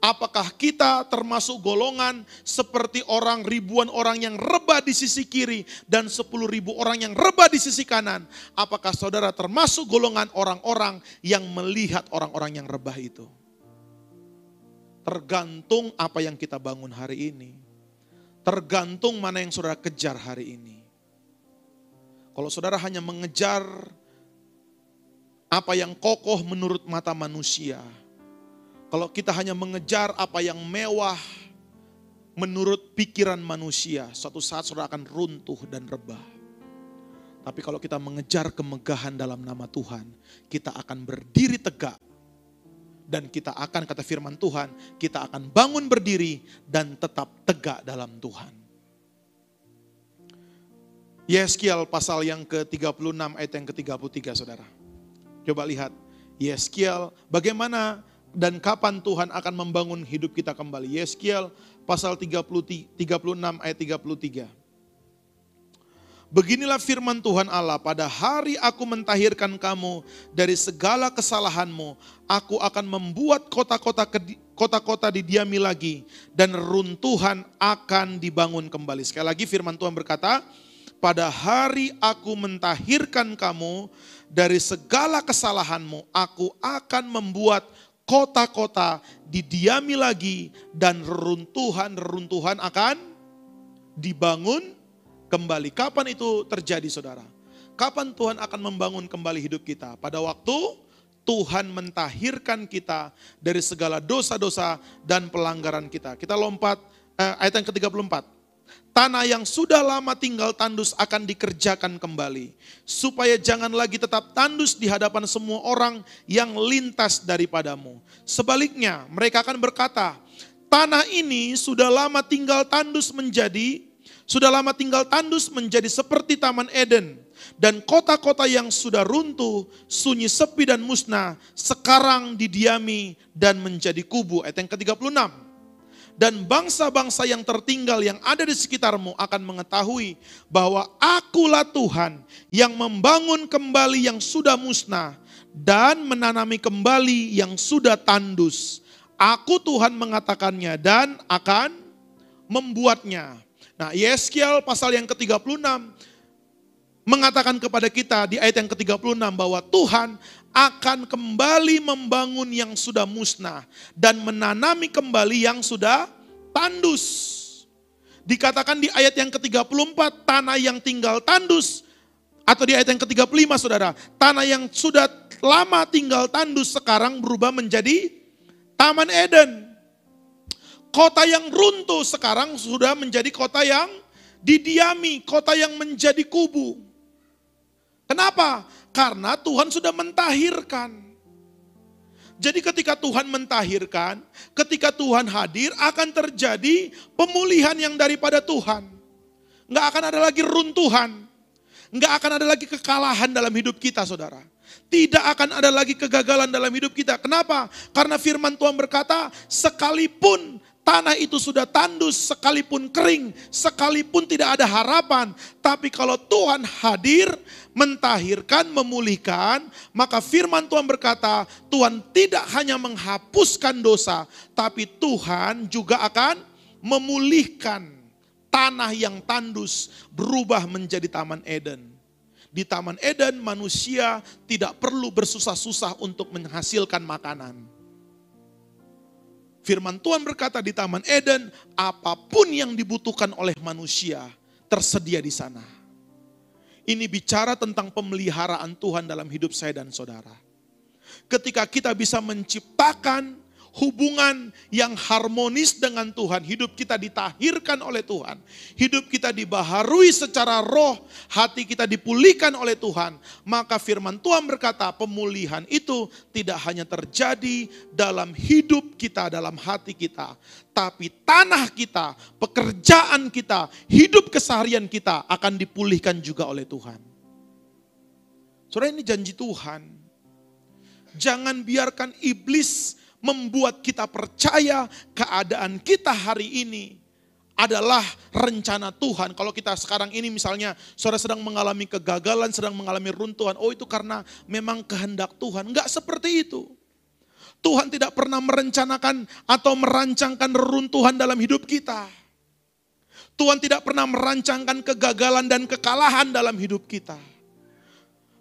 Apakah kita termasuk golongan seperti ribuan orang yang rebah di sisi kiri dan 10.000 orang yang rebah di sisi kanan? Apakah saudara termasuk golongan orang-orang yang melihat orang-orang yang rebah itu? Tergantung apa yang kita bangun hari ini. Tergantung mana yang saudara kejar hari ini. Kalau saudara hanya mengejar apa yang kokoh menurut mata manusia, kalau kita hanya mengejar apa yang mewah menurut pikiran manusia, suatu saat saudara akan runtuh dan rebah. Tapi kalau kita mengejar kemegahan dalam nama Tuhan, kita akan berdiri tegak. Dan kita akan, kata firman Tuhan, kita akan bangun berdiri dan tetap tegak dalam Tuhan. Yeskiel pasal yang ke-36 ayat yang ke-33 saudara. Coba lihat, Yeskiel bagaimana dan kapan Tuhan akan membangun hidup kita kembali. Yeskiel pasal 36 ayat 33. Beginilah firman Tuhan Allah, pada hari aku mentahirkan kamu dari segala kesalahanmu, aku akan membuat kota-kota didiami lagi, dan runtuhan akan dibangun kembali. Sekali lagi firman Tuhan berkata, pada hari aku mentahirkan kamu dari segala kesalahanmu, aku akan membuat kota-kota didiami lagi dan reruntuhan akan dibangun kembali. Kapan itu terjadi saudara? Kapan Tuhan akan membangun kembali hidup kita? Pada waktu Tuhan mentahirkan kita dari segala dosa-dosa dan pelanggaran kita. Kita lompat ayat yang ke-34. Tanah yang sudah lama tinggal tandus akan dikerjakan kembali, supaya jangan lagi tetap tandus di hadapan semua orang yang lintas daripadamu. Sebaliknya mereka akan berkata, tanah ini sudah lama tinggal tandus menjadi seperti Taman Eden. Dan kota-kota yang sudah runtuh, sunyi, sepi dan musnah, sekarang didiami dan menjadi kubu. Ayat yang ke-36. Dan bangsa-bangsa yang tertinggal yang ada di sekitarmu akan mengetahui bahwa akulah Tuhan yang membangun kembali yang sudah musnah dan menanami kembali yang sudah tandus. Aku Tuhan mengatakannya dan akan membuatnya. Nah, Yeskiel pasal yang ke-36 mengatakan kepada kita di ayat yang ke-36 bahwa Tuhan akan kembali membangun yang sudah musnah dan menanami kembali yang sudah tandus. Dikatakan di ayat yang ke-34, tanah yang tinggal tandus, atau di ayat yang ke-35 saudara, tanah yang sudah lama tinggal tandus sekarang berubah menjadi Taman Eden. Kota yang runtuh sekarang sudah menjadi kota yang didiami, kota yang menjadi kubu. Kenapa? Karena Tuhan sudah mentahirkan. Jadi ketika Tuhan mentahirkan, ketika Tuhan hadir akan terjadi pemulihan yang daripada Tuhan. Nggak akan ada lagi runtuhan. Nggak akan ada lagi kekalahan dalam hidup kita saudara. Tidak akan ada lagi kegagalan dalam hidup kita. Kenapa? Karena firman Tuhan berkata, sekalipun tanah itu sudah tandus, sekalipun kering, sekalipun tidak ada harapan. Tapi kalau Tuhan hadir, mentahirkan, memulihkan, maka firman Tuhan berkata, Tuhan tidak hanya menghapuskan dosa, tapi Tuhan juga akan memulihkan tanah yang tandus, berubah menjadi Taman Eden. Di Taman Eden manusia tidak perlu bersusah-susah untuk menghasilkan makanan. Firman Tuhan berkata di Taman Eden, apapun yang dibutuhkan oleh manusia tersedia di sana. Ini bicara tentang pemeliharaan Tuhan dalam hidup saya dan saudara. Ketika kita bisa menciptakan hubungan yang harmonis dengan Tuhan, hidup kita ditahirkan oleh Tuhan, hidup kita dibaharui secara roh, hati kita dipulihkan oleh Tuhan, maka firman Tuhan berkata pemulihan itu tidak hanya terjadi dalam hidup kita, dalam hati kita, tapi tanah kita, pekerjaan kita, hidup keseharian kita akan dipulihkan juga oleh Tuhan. Saudara, ini janji Tuhan. Jangan biarkan iblis membuat kita percaya keadaan kita hari ini adalah rencana Tuhan. Kalau kita sekarang ini misalnya saudara sedang mengalami kegagalan, sedang mengalami runtuhan, oh itu karena memang kehendak Tuhan. Enggak seperti itu. Tuhan tidak pernah merencanakan atau merancangkan reruntuhan dalam hidup kita. Tuhan tidak pernah merancangkan kegagalan dan kekalahan dalam hidup kita.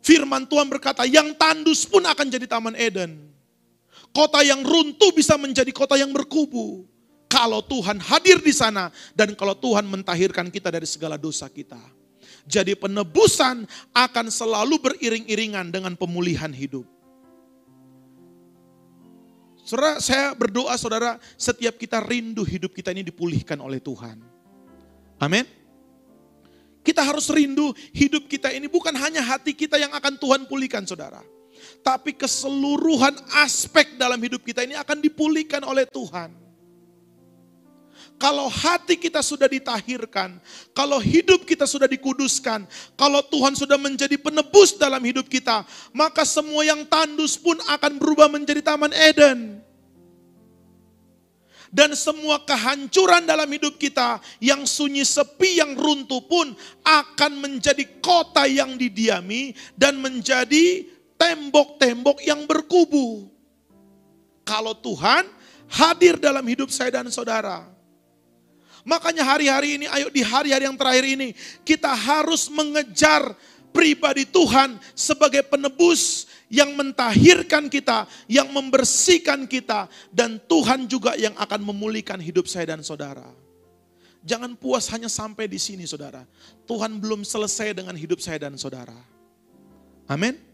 Firman Tuhan berkata, yang tandus pun akan jadi Taman Eden. Kota yang runtuh bisa menjadi kota yang berkubu. Kalau Tuhan hadir di sana dan kalau Tuhan mentahirkan kita dari segala dosa kita. Jadi penebusan akan selalu beriring-iringan dengan pemulihan hidup. Saudara, saya berdoa saudara, setiap kita rindu hidup kita ini dipulihkan oleh Tuhan. Amin. Kita harus rindu hidup kita ini bukan hanya hati kita yang akan Tuhan pulihkan saudara. Tapi keseluruhan aspek dalam hidup kita ini akan dipulihkan oleh Tuhan. Kalau hati kita sudah ditahirkan, kalau hidup kita sudah dikuduskan, kalau Tuhan sudah menjadi penebus dalam hidup kita, maka semua yang tandus pun akan berubah menjadi Taman Eden. Dan semua kehancuran dalam hidup kita yang sunyi sepi, yang runtuh pun akan menjadi kota yang didiami dan menjadi tembok-tembok yang berkubu. Kalau Tuhan hadir dalam hidup saya dan saudara. Makanya hari-hari ini, ayo di hari-hari yang terakhir ini, kita harus mengejar pribadi Tuhan sebagai penebus yang mentahirkan kita, yang membersihkan kita. Dan Tuhan juga yang akan memulihkan hidup saya dan saudara. Jangan puas hanya sampai di sini saudara. Tuhan belum selesai dengan hidup saya dan saudara. Amin.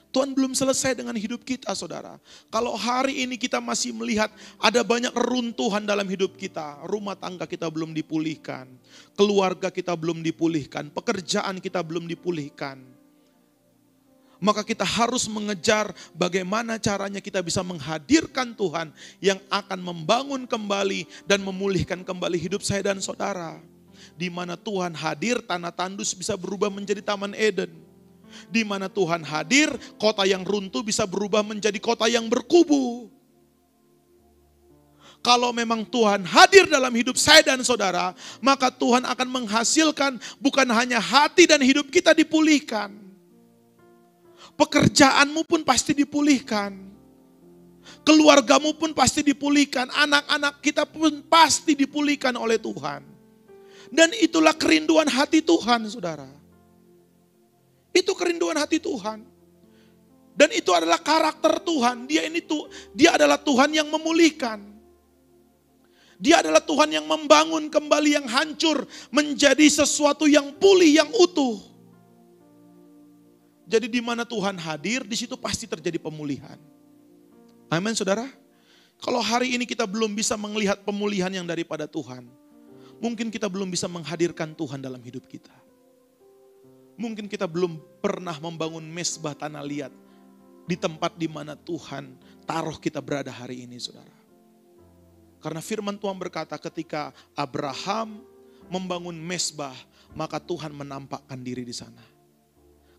Tuhan belum selesai dengan hidup kita saudara. Kalau hari ini kita masih melihat ada banyak reruntuhan dalam hidup kita. Rumah tangga kita belum dipulihkan. Keluarga kita belum dipulihkan. Pekerjaan kita belum dipulihkan. Maka kita harus mengejar bagaimana caranya kita bisa menghadirkan Tuhan yang akan membangun kembali dan memulihkan kembali hidup saya dan saudara. Di mana Tuhan hadir, tanah tandus bisa berubah menjadi Taman Eden. Di mana Tuhan hadir, kota yang runtuh bisa berubah menjadi kota yang berkubu. Kalau memang Tuhan hadir dalam hidup saya dan saudara, maka Tuhan akan menghasilkan bukan hanya hati dan hidup kita dipulihkan. Pekerjaanmu pun pasti dipulihkan. Keluargamu pun pasti dipulihkan. Anak-anak kita pun pasti dipulihkan oleh Tuhan. Dan itulah kerinduan hati Tuhan, saudara. Itu kerinduan hati Tuhan. Dan itu adalah karakter Tuhan. Dia adalah Tuhan yang memulihkan. Dia adalah Tuhan yang membangun kembali yang hancur menjadi sesuatu yang pulih, yang utuh. Jadi di mana Tuhan hadir, di situ pasti terjadi pemulihan. Amin, saudara. Kalau hari ini kita belum bisa melihat pemulihan yang daripada Tuhan, mungkin kita belum bisa menghadirkan Tuhan dalam hidup kita. Mungkin kita belum pernah membangun mesbah tanah liat di tempat di mana Tuhan taruh kita berada hari ini, saudara. Karena firman Tuhan berkata ketika Abraham membangun mesbah, maka Tuhan menampakkan diri di sana.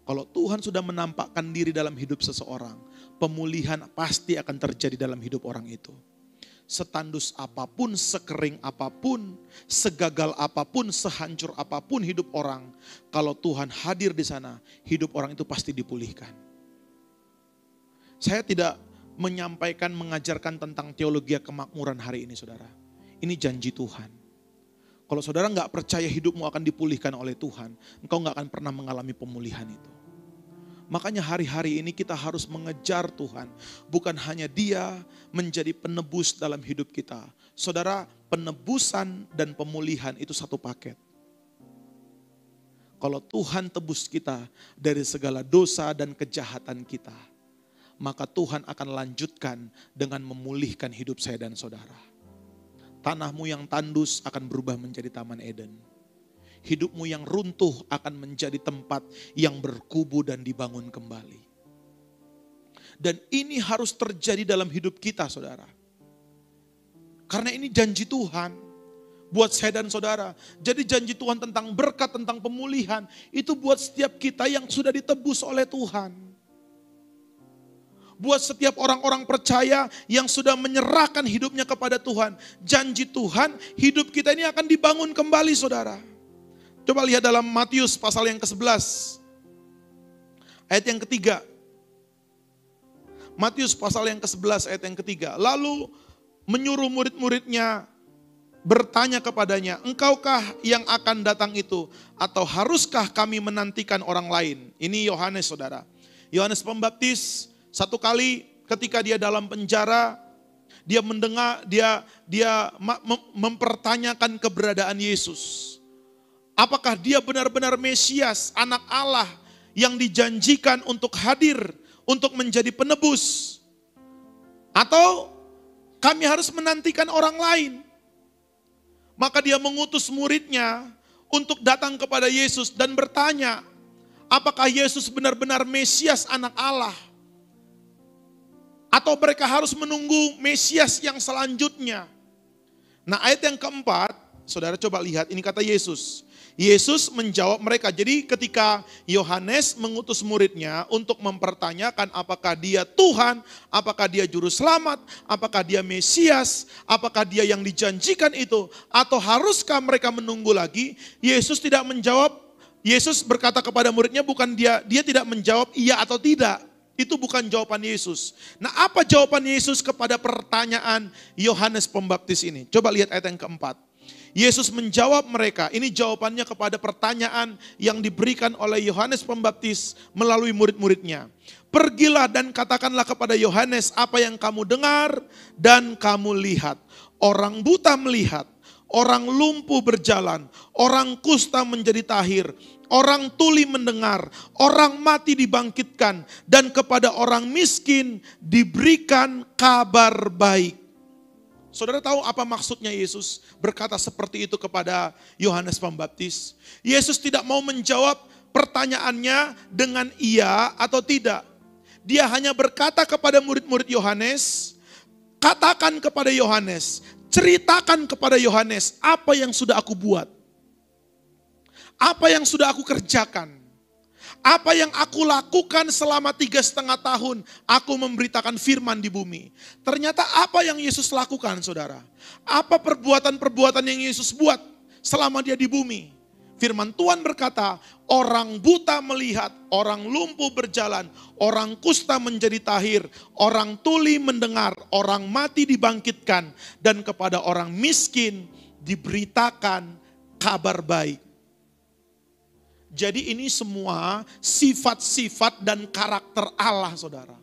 Kalau Tuhan sudah menampakkan diri dalam hidup seseorang, pemulihan pasti akan terjadi dalam hidup orang itu. Setandus apapun, sekering apapun, segagal apapun, sehancur apapun hidup orang, kalau Tuhan hadir di sana, hidup orang itu pasti dipulihkan. Saya tidak menyampaikan, mengajarkan tentang teologi kemakmuran hari ini, saudara. Ini janji Tuhan. Kalau saudara nggak percaya hidupmu akan dipulihkan oleh Tuhan, engkau nggak akan pernah mengalami pemulihan itu. Makanya hari-hari ini kita harus mengejar Tuhan. Bukan hanya Dia menjadi penebus dalam hidup kita. Saudara, penebusan dan pemulihan itu satu paket. Kalau Tuhan tebus kita dari segala dosa dan kejahatan kita, maka Tuhan akan lanjutkan dengan memulihkan hidup saya dan saudara. Tanahmu yang tandus akan berubah menjadi taman Eden. Hidupmu yang runtuh akan menjadi tempat yang berkubu dan dibangun kembali. Dan ini harus terjadi dalam hidup kita, saudara. Karena ini janji Tuhan buat saya dan saudara. Jadi janji Tuhan tentang berkat, tentang pemulihan, itu buat setiap kita yang sudah ditebus oleh Tuhan. Buat setiap orang-orang percaya yang sudah menyerahkan hidupnya kepada Tuhan. Janji Tuhan, hidup kita ini akan dibangun kembali, saudara. Coba lihat dalam Matius pasal yang ke-11. Ayat yang ketiga. Matius pasal yang ke-11 ayat yang ketiga. Lalu menyuruh murid-muridnya bertanya kepadanya, engkaukah yang akan datang itu? Atau haruskah kami menantikan orang lain? Ini Yohanes, saudara. Yohanes Pembaptis satu kali ketika dia dalam penjara, dia mendengar, dia mempertanyakan keberadaan Yesus. Apakah dia benar-benar Mesias, anak Allah yang dijanjikan untuk hadir, untuk menjadi penebus? Atau kami harus menantikan orang lain? Maka dia mengutus muridnya untuk datang kepada Yesus dan bertanya, apakah Yesus benar-benar Mesias, anak Allah? Atau mereka harus menunggu Mesias yang selanjutnya? Nah, ayat yang keempat, saudara coba lihat, ini kata Yesus. Yesus menjawab mereka. Jadi ketika Yohanes mengutus muridnya untuk mempertanyakan apakah dia Tuhan, apakah dia juru selamat, apakah dia Mesias, apakah dia yang dijanjikan itu, atau haruskah mereka menunggu lagi, Yesus tidak menjawab. Yesus berkata kepada muridnya, bukan dia tidak menjawab iya atau tidak. Itu bukan jawaban Yesus. Nah, apa jawaban Yesus kepada pertanyaan Yohanes Pembaptis ini? Coba lihat ayat yang keempat. Yesus menjawab mereka, ini jawabannya kepada pertanyaan yang diberikan oleh Yohanes Pembaptis melalui murid-muridnya. Pergilah dan katakanlah kepada Yohanes apa yang kamu dengar dan kamu lihat. Orang buta melihat, orang lumpuh berjalan, orang kusta menjadi tahir, orang tuli mendengar, orang mati dibangkitkan, dan kepada orang miskin diberikan kabar baik. Saudara tahu apa maksudnya Yesus berkata seperti itu kepada Yohanes Pembaptis? Yesus tidak mau menjawab pertanyaannya dengan iya atau tidak. Dia hanya berkata kepada murid-murid Yohanes, katakan kepada Yohanes, ceritakan kepada Yohanes apa yang sudah aku buat. Apa yang sudah aku kerjakan. Apa yang aku lakukan selama 3,5 tahun, aku memberitakan firman di bumi. Ternyata apa yang Yesus lakukan, saudara? Apa perbuatan-perbuatan yang Yesus buat selama dia di bumi? Firman Tuhan berkata, orang buta melihat, orang lumpuh berjalan, orang kusta menjadi tahir, orang tuli mendengar, orang mati dibangkitkan, dan kepada orang miskin diberitakan kabar baik. Jadi ini semua sifat-sifat dan karakter Allah, saudara.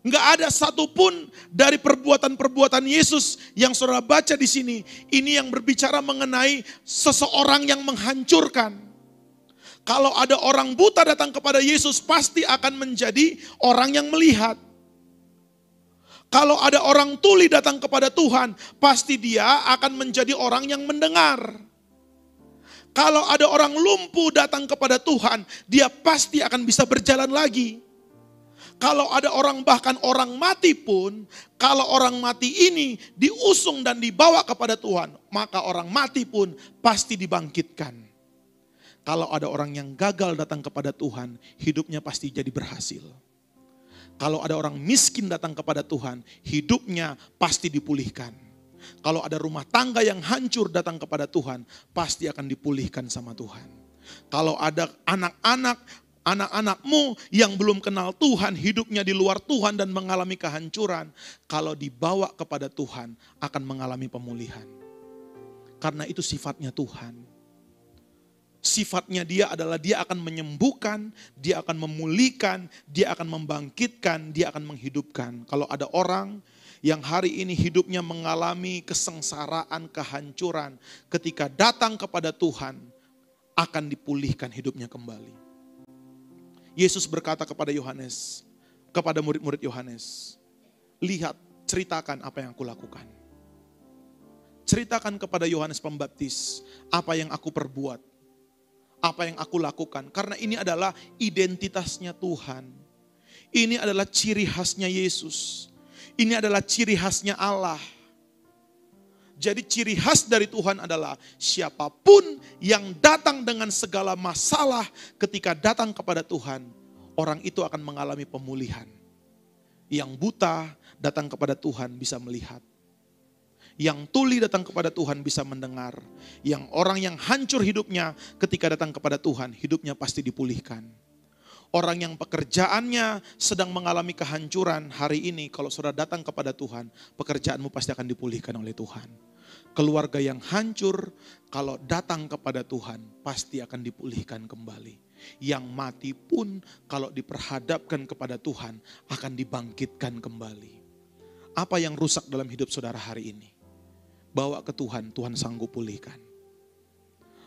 Enggak ada satupun dari perbuatan-perbuatan Yesus yang saudara baca di sini. Ini yang berbicara mengenai seseorang yang menghancurkan. Kalau ada orang buta datang kepada Yesus, pasti akan menjadi orang yang melihat. Kalau ada orang tuli datang kepada Tuhan, pasti dia akan menjadi orang yang mendengar. Kalau ada orang lumpuh datang kepada Tuhan, dia pasti akan bisa berjalan lagi. Kalau ada orang, bahkan orang mati pun, kalau orang mati ini diusung dan dibawa kepada Tuhan, maka orang mati pun pasti dibangkitkan. Kalau ada orang yang gagal datang kepada Tuhan, hidupnya pasti jadi berhasil. Kalau ada orang miskin datang kepada Tuhan, hidupnya pasti dipulihkan. Kalau ada rumah tangga yang hancur datang kepada Tuhan, pasti akan dipulihkan sama Tuhan. Kalau ada anak-anakmu yang belum kenal Tuhan, hidupnya di luar Tuhan dan mengalami kehancuran, kalau dibawa kepada Tuhan akan mengalami pemulihan. Karena itu sifatnya Tuhan. Sifatnya dia adalah dia akan menyembuhkan, dia akan memulihkan, dia akan membangkitkan, dia akan menghidupkan. Kalau ada orang yang hari ini hidupnya mengalami kesengsaraan, kehancuran, ketika datang kepada Tuhan akan dipulihkan hidupnya kembali. Yesus berkata kepada Yohanes, kepada murid-murid Yohanes, lihat, ceritakan apa yang aku lakukan. Ceritakan kepada Yohanes Pembaptis apa yang aku perbuat, apa yang aku lakukan. Karena ini adalah identitasnya Tuhan. Ini adalah ciri khasnya Yesus. Ini adalah ciri khasnya Allah. Jadi ciri khas dari Tuhan adalah siapapun yang datang dengan segala masalah ketika datang kepada Tuhan, orang itu akan mengalami pemulihan. Yang buta datang kepada Tuhan bisa melihat. Yang tuli datang kepada Tuhan bisa mendengar. Yang orang yang hancur hidupnya ketika datang kepada Tuhan, hidupnya pasti dipulihkan. Orang yang pekerjaannya sedang mengalami kehancuran hari ini, kalau saudara datang kepada Tuhan, pekerjaanmu pasti akan dipulihkan oleh Tuhan. Keluarga yang hancur, kalau datang kepada Tuhan, pasti akan dipulihkan kembali. Yang mati pun, kalau diperhadapkan kepada Tuhan, akan dibangkitkan kembali. Apa yang rusak dalam hidup saudara hari ini? Bawa ke Tuhan, Tuhan sanggup pulihkan.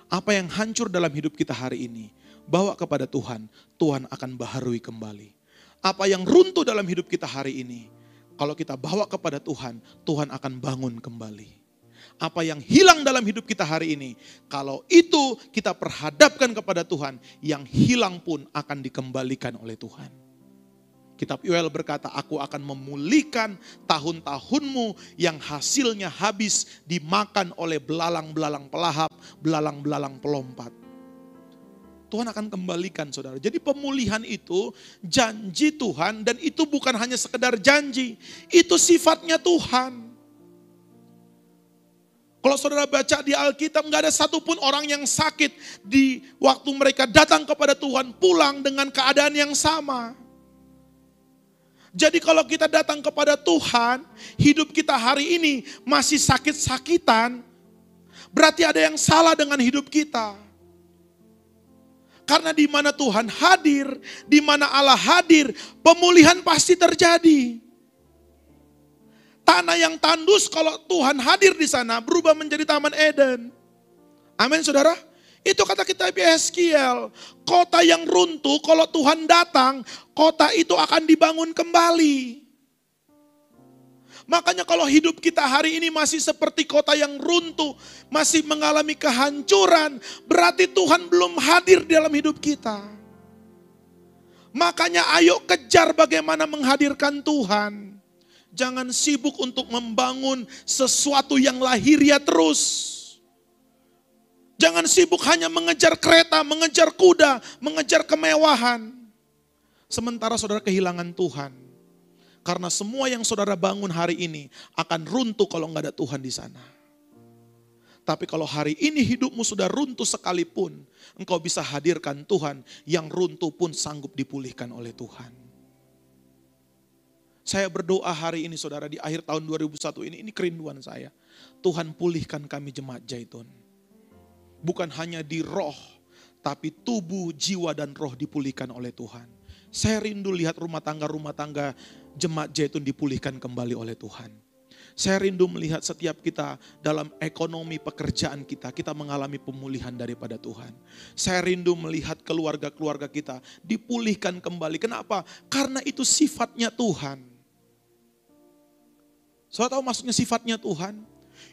Apa yang hancur dalam hidup kita hari ini? Bawa kepada Tuhan, Tuhan akan baharui kembali. Apa yang runtuh dalam hidup kita hari ini, kalau kita bawa kepada Tuhan, Tuhan akan bangun kembali. Apa yang hilang dalam hidup kita hari ini, kalau itu kita perhadapkan kepada Tuhan, yang hilang pun akan dikembalikan oleh Tuhan. Kitab Yoel berkata, aku akan memulihkan tahun-tahunmu yang hasilnya habis dimakan oleh belalang-belalang pelahap, belalang-belalang pelompat. Tuhan akan kembalikan, saudara. Jadi pemulihan itu janji Tuhan, dan itu bukan hanya sekedar janji, itu sifatnya Tuhan. Kalau saudara baca di Alkitab, nggak ada satupun orang yang sakit di waktu mereka datang kepada Tuhan pulang dengan keadaan yang sama. Jadi kalau kita datang kepada Tuhan, hidup kita hari ini masih sakit-sakitan, berarti ada yang salah dengan hidup kita. Karena di mana Tuhan hadir, di mana Allah hadir, pemulihan pasti terjadi. Tanah yang tandus kalau Tuhan hadir di sana berubah menjadi Taman Eden. Amin, saudara. Itu kata kitab Yeskiel. Kota yang runtuh kalau Tuhan datang, kota itu akan dibangun kembali. Makanya kalau hidup kita hari ini masih seperti kota yang runtuh, masih mengalami kehancuran, berarti Tuhan belum hadir dalam hidup kita. Makanya ayo kejar bagaimana menghadirkan Tuhan. Jangan sibuk untuk membangun sesuatu yang lahiriah terus. Jangan sibuk hanya mengejar kereta, mengejar kuda, mengejar kemewahan. Sementara saudara kehilangan Tuhan. Karena semua yang saudara bangun hari ini akan runtuh kalau nggak ada Tuhan di sana. Tapi kalau hari ini hidupmu sudah runtuh sekalipun, engkau bisa hadirkan Tuhan yang runtuh pun sanggup dipulihkan oleh Tuhan. Saya berdoa hari ini saudara di akhir tahun 2001 ini kerinduan saya. Tuhan pulihkan kami jemaat Zaitun. Bukan hanya di roh, tapi tubuh, jiwa dan roh dipulihkan oleh Tuhan. Saya rindu lihat rumah tangga jemaat Zaitun dipulihkan kembali oleh Tuhan. Saya rindu melihat setiap kita dalam ekonomi pekerjaan kita mengalami pemulihan daripada Tuhan. Saya rindu melihat keluarga-keluarga kita dipulihkan kembali. Kenapa? Karena itu sifatnya Tuhan. Saudara tahu maksudnya sifatnya Tuhan?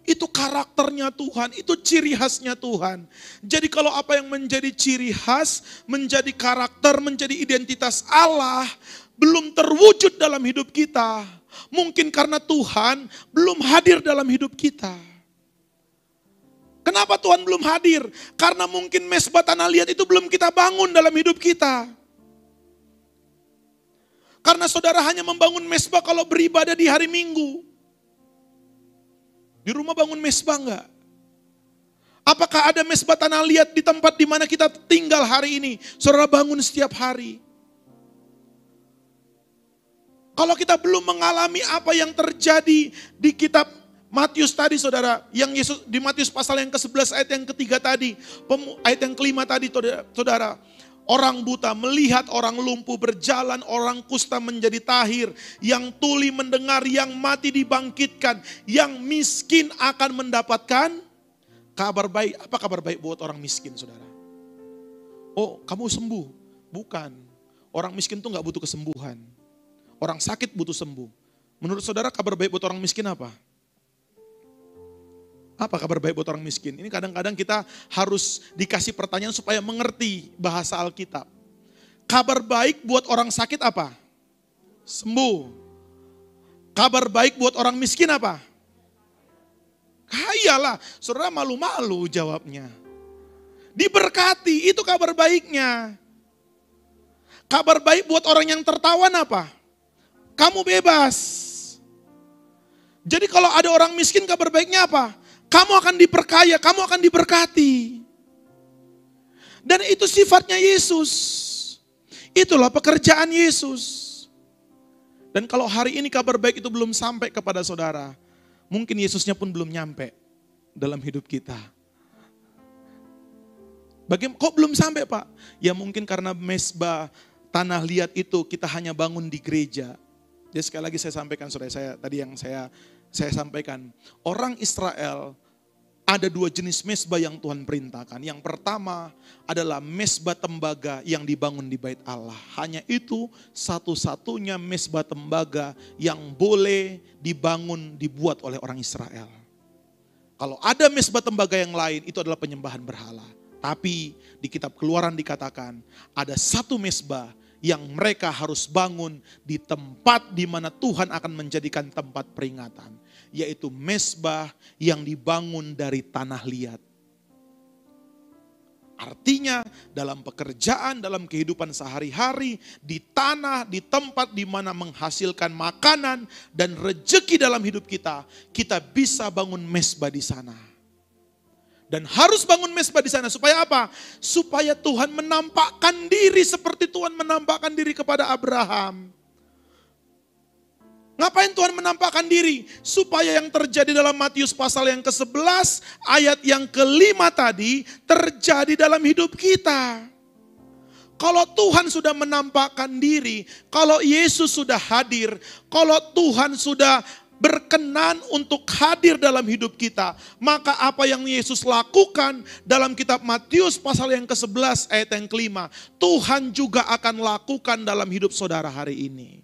Itu karakternya Tuhan, itu ciri khasnya Tuhan. Jadi kalau apa yang menjadi ciri khas, menjadi karakter, menjadi identitas Allah, belum terwujud dalam hidup kita. Mungkin karena Tuhan belum hadir dalam hidup kita. Kenapa Tuhan belum hadir? Karena mungkin mesbah tanah liat itu belum kita bangun dalam hidup kita. Karena saudara hanya membangun mesbah kalau beribadah di hari Minggu. Di rumah bangun mesbah enggak? Apakah ada mesbah tanah liat di tempat di mana kita tinggal hari ini? Saudara bangun setiap hari. Kalau kita belum mengalami apa yang terjadi di kitab Matius tadi saudara, yang Yesus di Matius pasal yang ke-11 ayat yang ketiga tadi, ayat yang kelima tadi saudara, orang buta melihat, orang lumpuh berjalan, orang kusta menjadi tahir, yang tuli mendengar, yang mati dibangkitkan, yang miskin akan mendapatkan kabar baik. Apa kabar baik buat orang miskin saudara? Oh kamu sembuh? Bukan. Orang miskin tuh gak butuh kesembuhan. Orang sakit butuh sembuh. Menurut saudara kabar baik buat orang miskin apa? Apa kabar baik buat orang miskin? Ini kadang-kadang kita harus dikasih pertanyaan supaya mengerti bahasa Alkitab. Kabar baik buat orang sakit apa? Sembuh. Kabar baik buat orang miskin apa? Iyalah, saudara malu-malu jawabnya. Diberkati, itu kabar baiknya. Kabar baik buat orang yang tertawan apa? Kamu bebas. Jadi kalau ada orang miskin kabar baiknya apa? Kamu akan diperkaya, kamu akan diberkati. Dan itu sifatnya Yesus. Itulah pekerjaan Yesus. Dan kalau hari ini kabar baik itu belum sampai kepada saudara, mungkin Yesusnya pun belum nyampe dalam hidup kita. Bagaimana? Kok belum sampai Pak? Ya mungkin karena mesbah tanah liat itu kita hanya bangun di gereja. Jadi sekali lagi saya sampaikan saudara, saya tadi yang saya sampaikan. Orang Israel ada dua jenis mesbah yang Tuhan perintahkan. Yang pertama adalah mesbah tembaga yang dibangun di bait Allah. Hanya itu satu-satunya mesbah tembaga yang boleh dibangun, dibuat oleh orang Israel. Kalau ada mesbah tembaga yang lain, itu adalah penyembahan berhala. Tapi di kitab Keluaran dikatakan ada satu mesbah yang mereka harus bangun di tempat di mana Tuhan akan menjadikan tempat peringatan. Yaitu mesbah yang dibangun dari tanah liat. Artinya dalam pekerjaan, dalam kehidupan sehari-hari, di tanah, di tempat di mana menghasilkan makanan dan rejeki dalam hidup kita, kita bisa bangun mesbah di sana. Dan harus bangun mesbah di sana supaya apa? Supaya Tuhan menampakkan diri seperti Tuhan menampakkan diri kepada Abraham. Ngapain Tuhan menampakkan diri? Supaya yang terjadi dalam Matius pasal yang ke-11 ayat yang ke-5 tadi terjadi dalam hidup kita. Kalau Tuhan sudah menampakkan diri, kalau Yesus sudah hadir, kalau Tuhan sudah berkenan untuk hadir dalam hidup kita, maka apa yang Yesus lakukan dalam kitab Matius pasal yang ke-11 ayat yang ke-5, Tuhan juga akan lakukan dalam hidup saudara hari ini.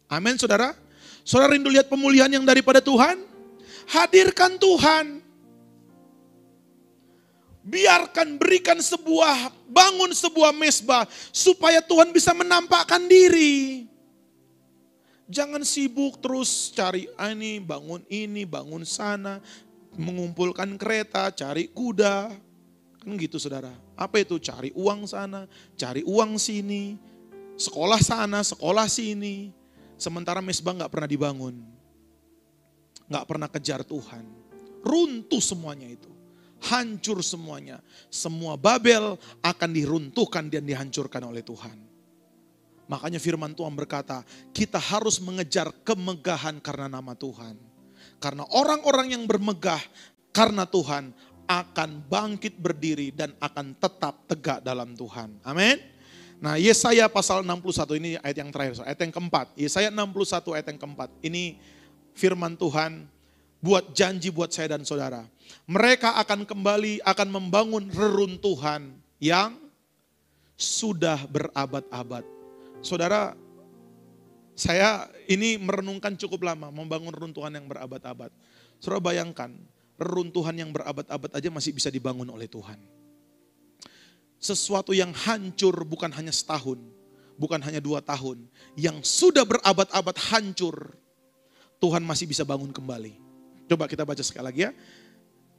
Amin saudara. Saudara rindu lihat pemulihan yang daripada Tuhan? Hadirkan Tuhan. Biarkan, bangun sebuah mesbah supaya Tuhan bisa menampakkan diri. Jangan sibuk terus cari ini, bangun sana, mengumpulkan kereta, cari kuda. Kan gitu saudara. Apa itu? Cari uang sana, cari uang sini, sekolah sana, sekolah sini. Sementara mesbah gak pernah dibangun. Gak pernah kejar Tuhan. Runtuh semuanya itu. Hancur semuanya. Semua Babel akan diruntuhkan dan dihancurkan oleh Tuhan. Makanya firman Tuhan berkata, kita harus mengejar kemegahan karena nama Tuhan. Karena orang-orang yang bermegah karena Tuhan akan bangkit berdiri dan akan tetap tegak dalam Tuhan. Amin. Nah, Yesaya pasal 61 ini ayat yang terakhir, ayat yang keempat. Yesaya 61 ayat yang keempat. Ini firman Tuhan buat janji buat saya dan saudara. Mereka akan kembali, akan membangun reruntuhan yang sudah berabad-abad. Saudara, saya ini merenungkan cukup lama membangun reruntuhan yang berabad-abad. Saudara bayangkan, reruntuhan yang berabad-abad aja masih bisa dibangun oleh Tuhan. Sesuatu yang hancur bukan hanya setahun, bukan hanya 2 tahun. Yang sudah berabad-abad hancur, Tuhan masih bisa bangun kembali. Coba kita baca sekali lagi ya.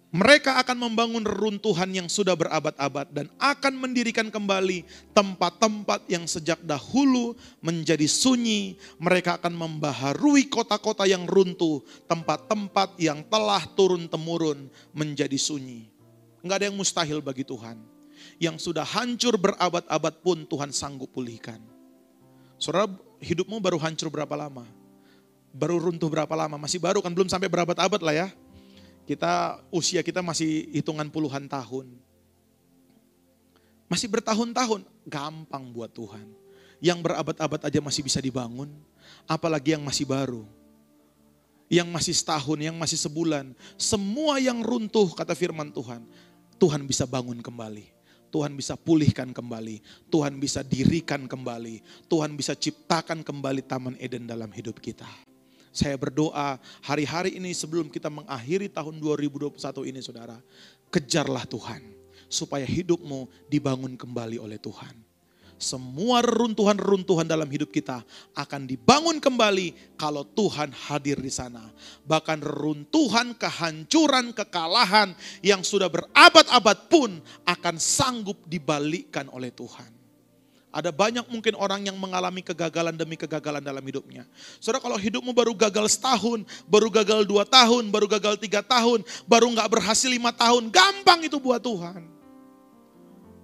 Mereka akan membangun reruntuhan yang sudah berabad-abad dan akan mendirikan kembali tempat-tempat yang sejak dahulu menjadi sunyi. Mereka akan membaharui kota-kota yang runtuh, tempat-tempat yang telah turun-temurun menjadi sunyi. Enggak ada yang mustahil bagi Tuhan. Yang sudah hancur berabad-abad pun Tuhan sanggup pulihkan. Saudara, hidupmu baru hancur berapa lama? Baru runtuh berapa lama? Masih baru kan, belum sampai berabad-abad lah ya. Usia kita masih hitungan puluhan tahun. Masih bertahun-tahun, gampang buat Tuhan. Yang berabad-abad aja masih bisa dibangun, apalagi yang masih baru. Yang masih setahun, yang masih sebulan. Semua yang runtuh, kata firman Tuhan, Tuhan bisa bangun kembali. Tuhan bisa pulihkan kembali. Tuhan bisa dirikan kembali. Tuhan bisa ciptakan kembali Taman Eden dalam hidup kita. Saya berdoa hari-hari ini sebelum kita mengakhiri tahun 2021 ini saudara. Kejarlah Tuhan supaya hidupmu dibangun kembali oleh Tuhan. Semua reruntuhan-reruntuhan dalam hidup kita akan dibangun kembali kalau Tuhan hadir di sana. Bahkan reruntuhan, kehancuran, kekalahan yang sudah berabad-abad pun akan sanggup dibalikkan oleh Tuhan. Ada banyak mungkin orang yang mengalami kegagalan demi kegagalan dalam hidupnya. Saudara, kalau hidupmu baru gagal setahun, baru gagal 2 tahun, baru gagal 3 tahun, baru gak berhasil 5 tahun, gampang itu buat Tuhan.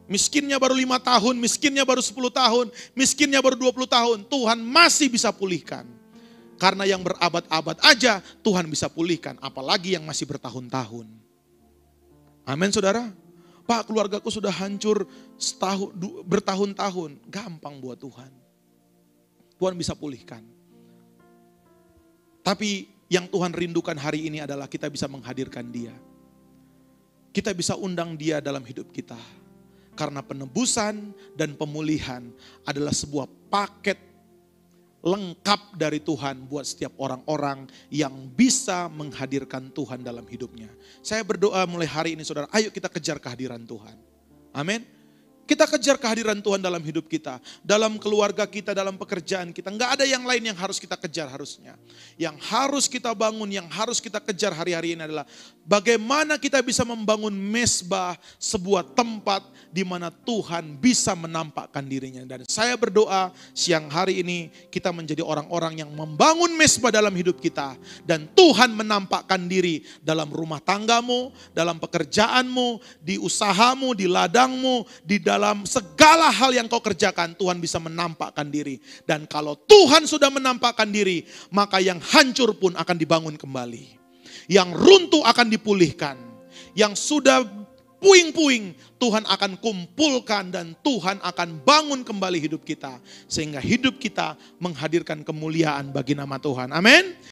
Miskinnya baru 5 tahun, miskinnya baru 10 tahun, miskinnya baru 20 tahun, Tuhan masih bisa pulihkan. Karena yang berabad-abad aja Tuhan bisa pulihkan, apalagi yang masih bertahun-tahun. Amin saudara. Pak, keluargaku sudah hancur bertahun-tahun. Gampang buat Tuhan. Tuhan bisa pulihkan. Tapi yang Tuhan rindukan hari ini adalah kita bisa menghadirkan Dia. Kita bisa undang Dia dalam hidup kita. Karena penebusan dan pemulihan adalah sebuah paket lengkap dari Tuhan buat setiap orang-orang yang bisa menghadirkan Tuhan dalam hidupnya. Saya berdoa mulai hari ini saudara, ayo kita kejar kehadiran Tuhan. Amin. Kita kejar kehadiran Tuhan dalam hidup kita, dalam keluarga kita, dalam pekerjaan kita. Enggak ada yang lain yang harus kita kejar harusnya. Yang harus kita bangun, yang harus kita kejar hari-hari ini adalah bagaimana kita bisa membangun mesbah, sebuah tempat di mana Tuhan bisa menampakkan dirinya. Dan saya berdoa siang hari ini kita menjadi orang-orang yang membangun mesbah dalam hidup kita. Dan Tuhan menampakkan diri dalam rumah tanggamu, dalam pekerjaanmu, di usahamu, di ladangmu, di dalam segala hal yang kau kerjakan, Tuhan bisa menampakkan diri. Dan kalau Tuhan sudah menampakkan diri, maka yang hancur pun akan dibangun kembali. Yang runtuh akan dipulihkan. Yang sudah puing-puing, Tuhan akan kumpulkan dan Tuhan akan bangun kembali hidup kita. Sehingga hidup kita menghadirkan kemuliaan bagi nama Tuhan. Amin.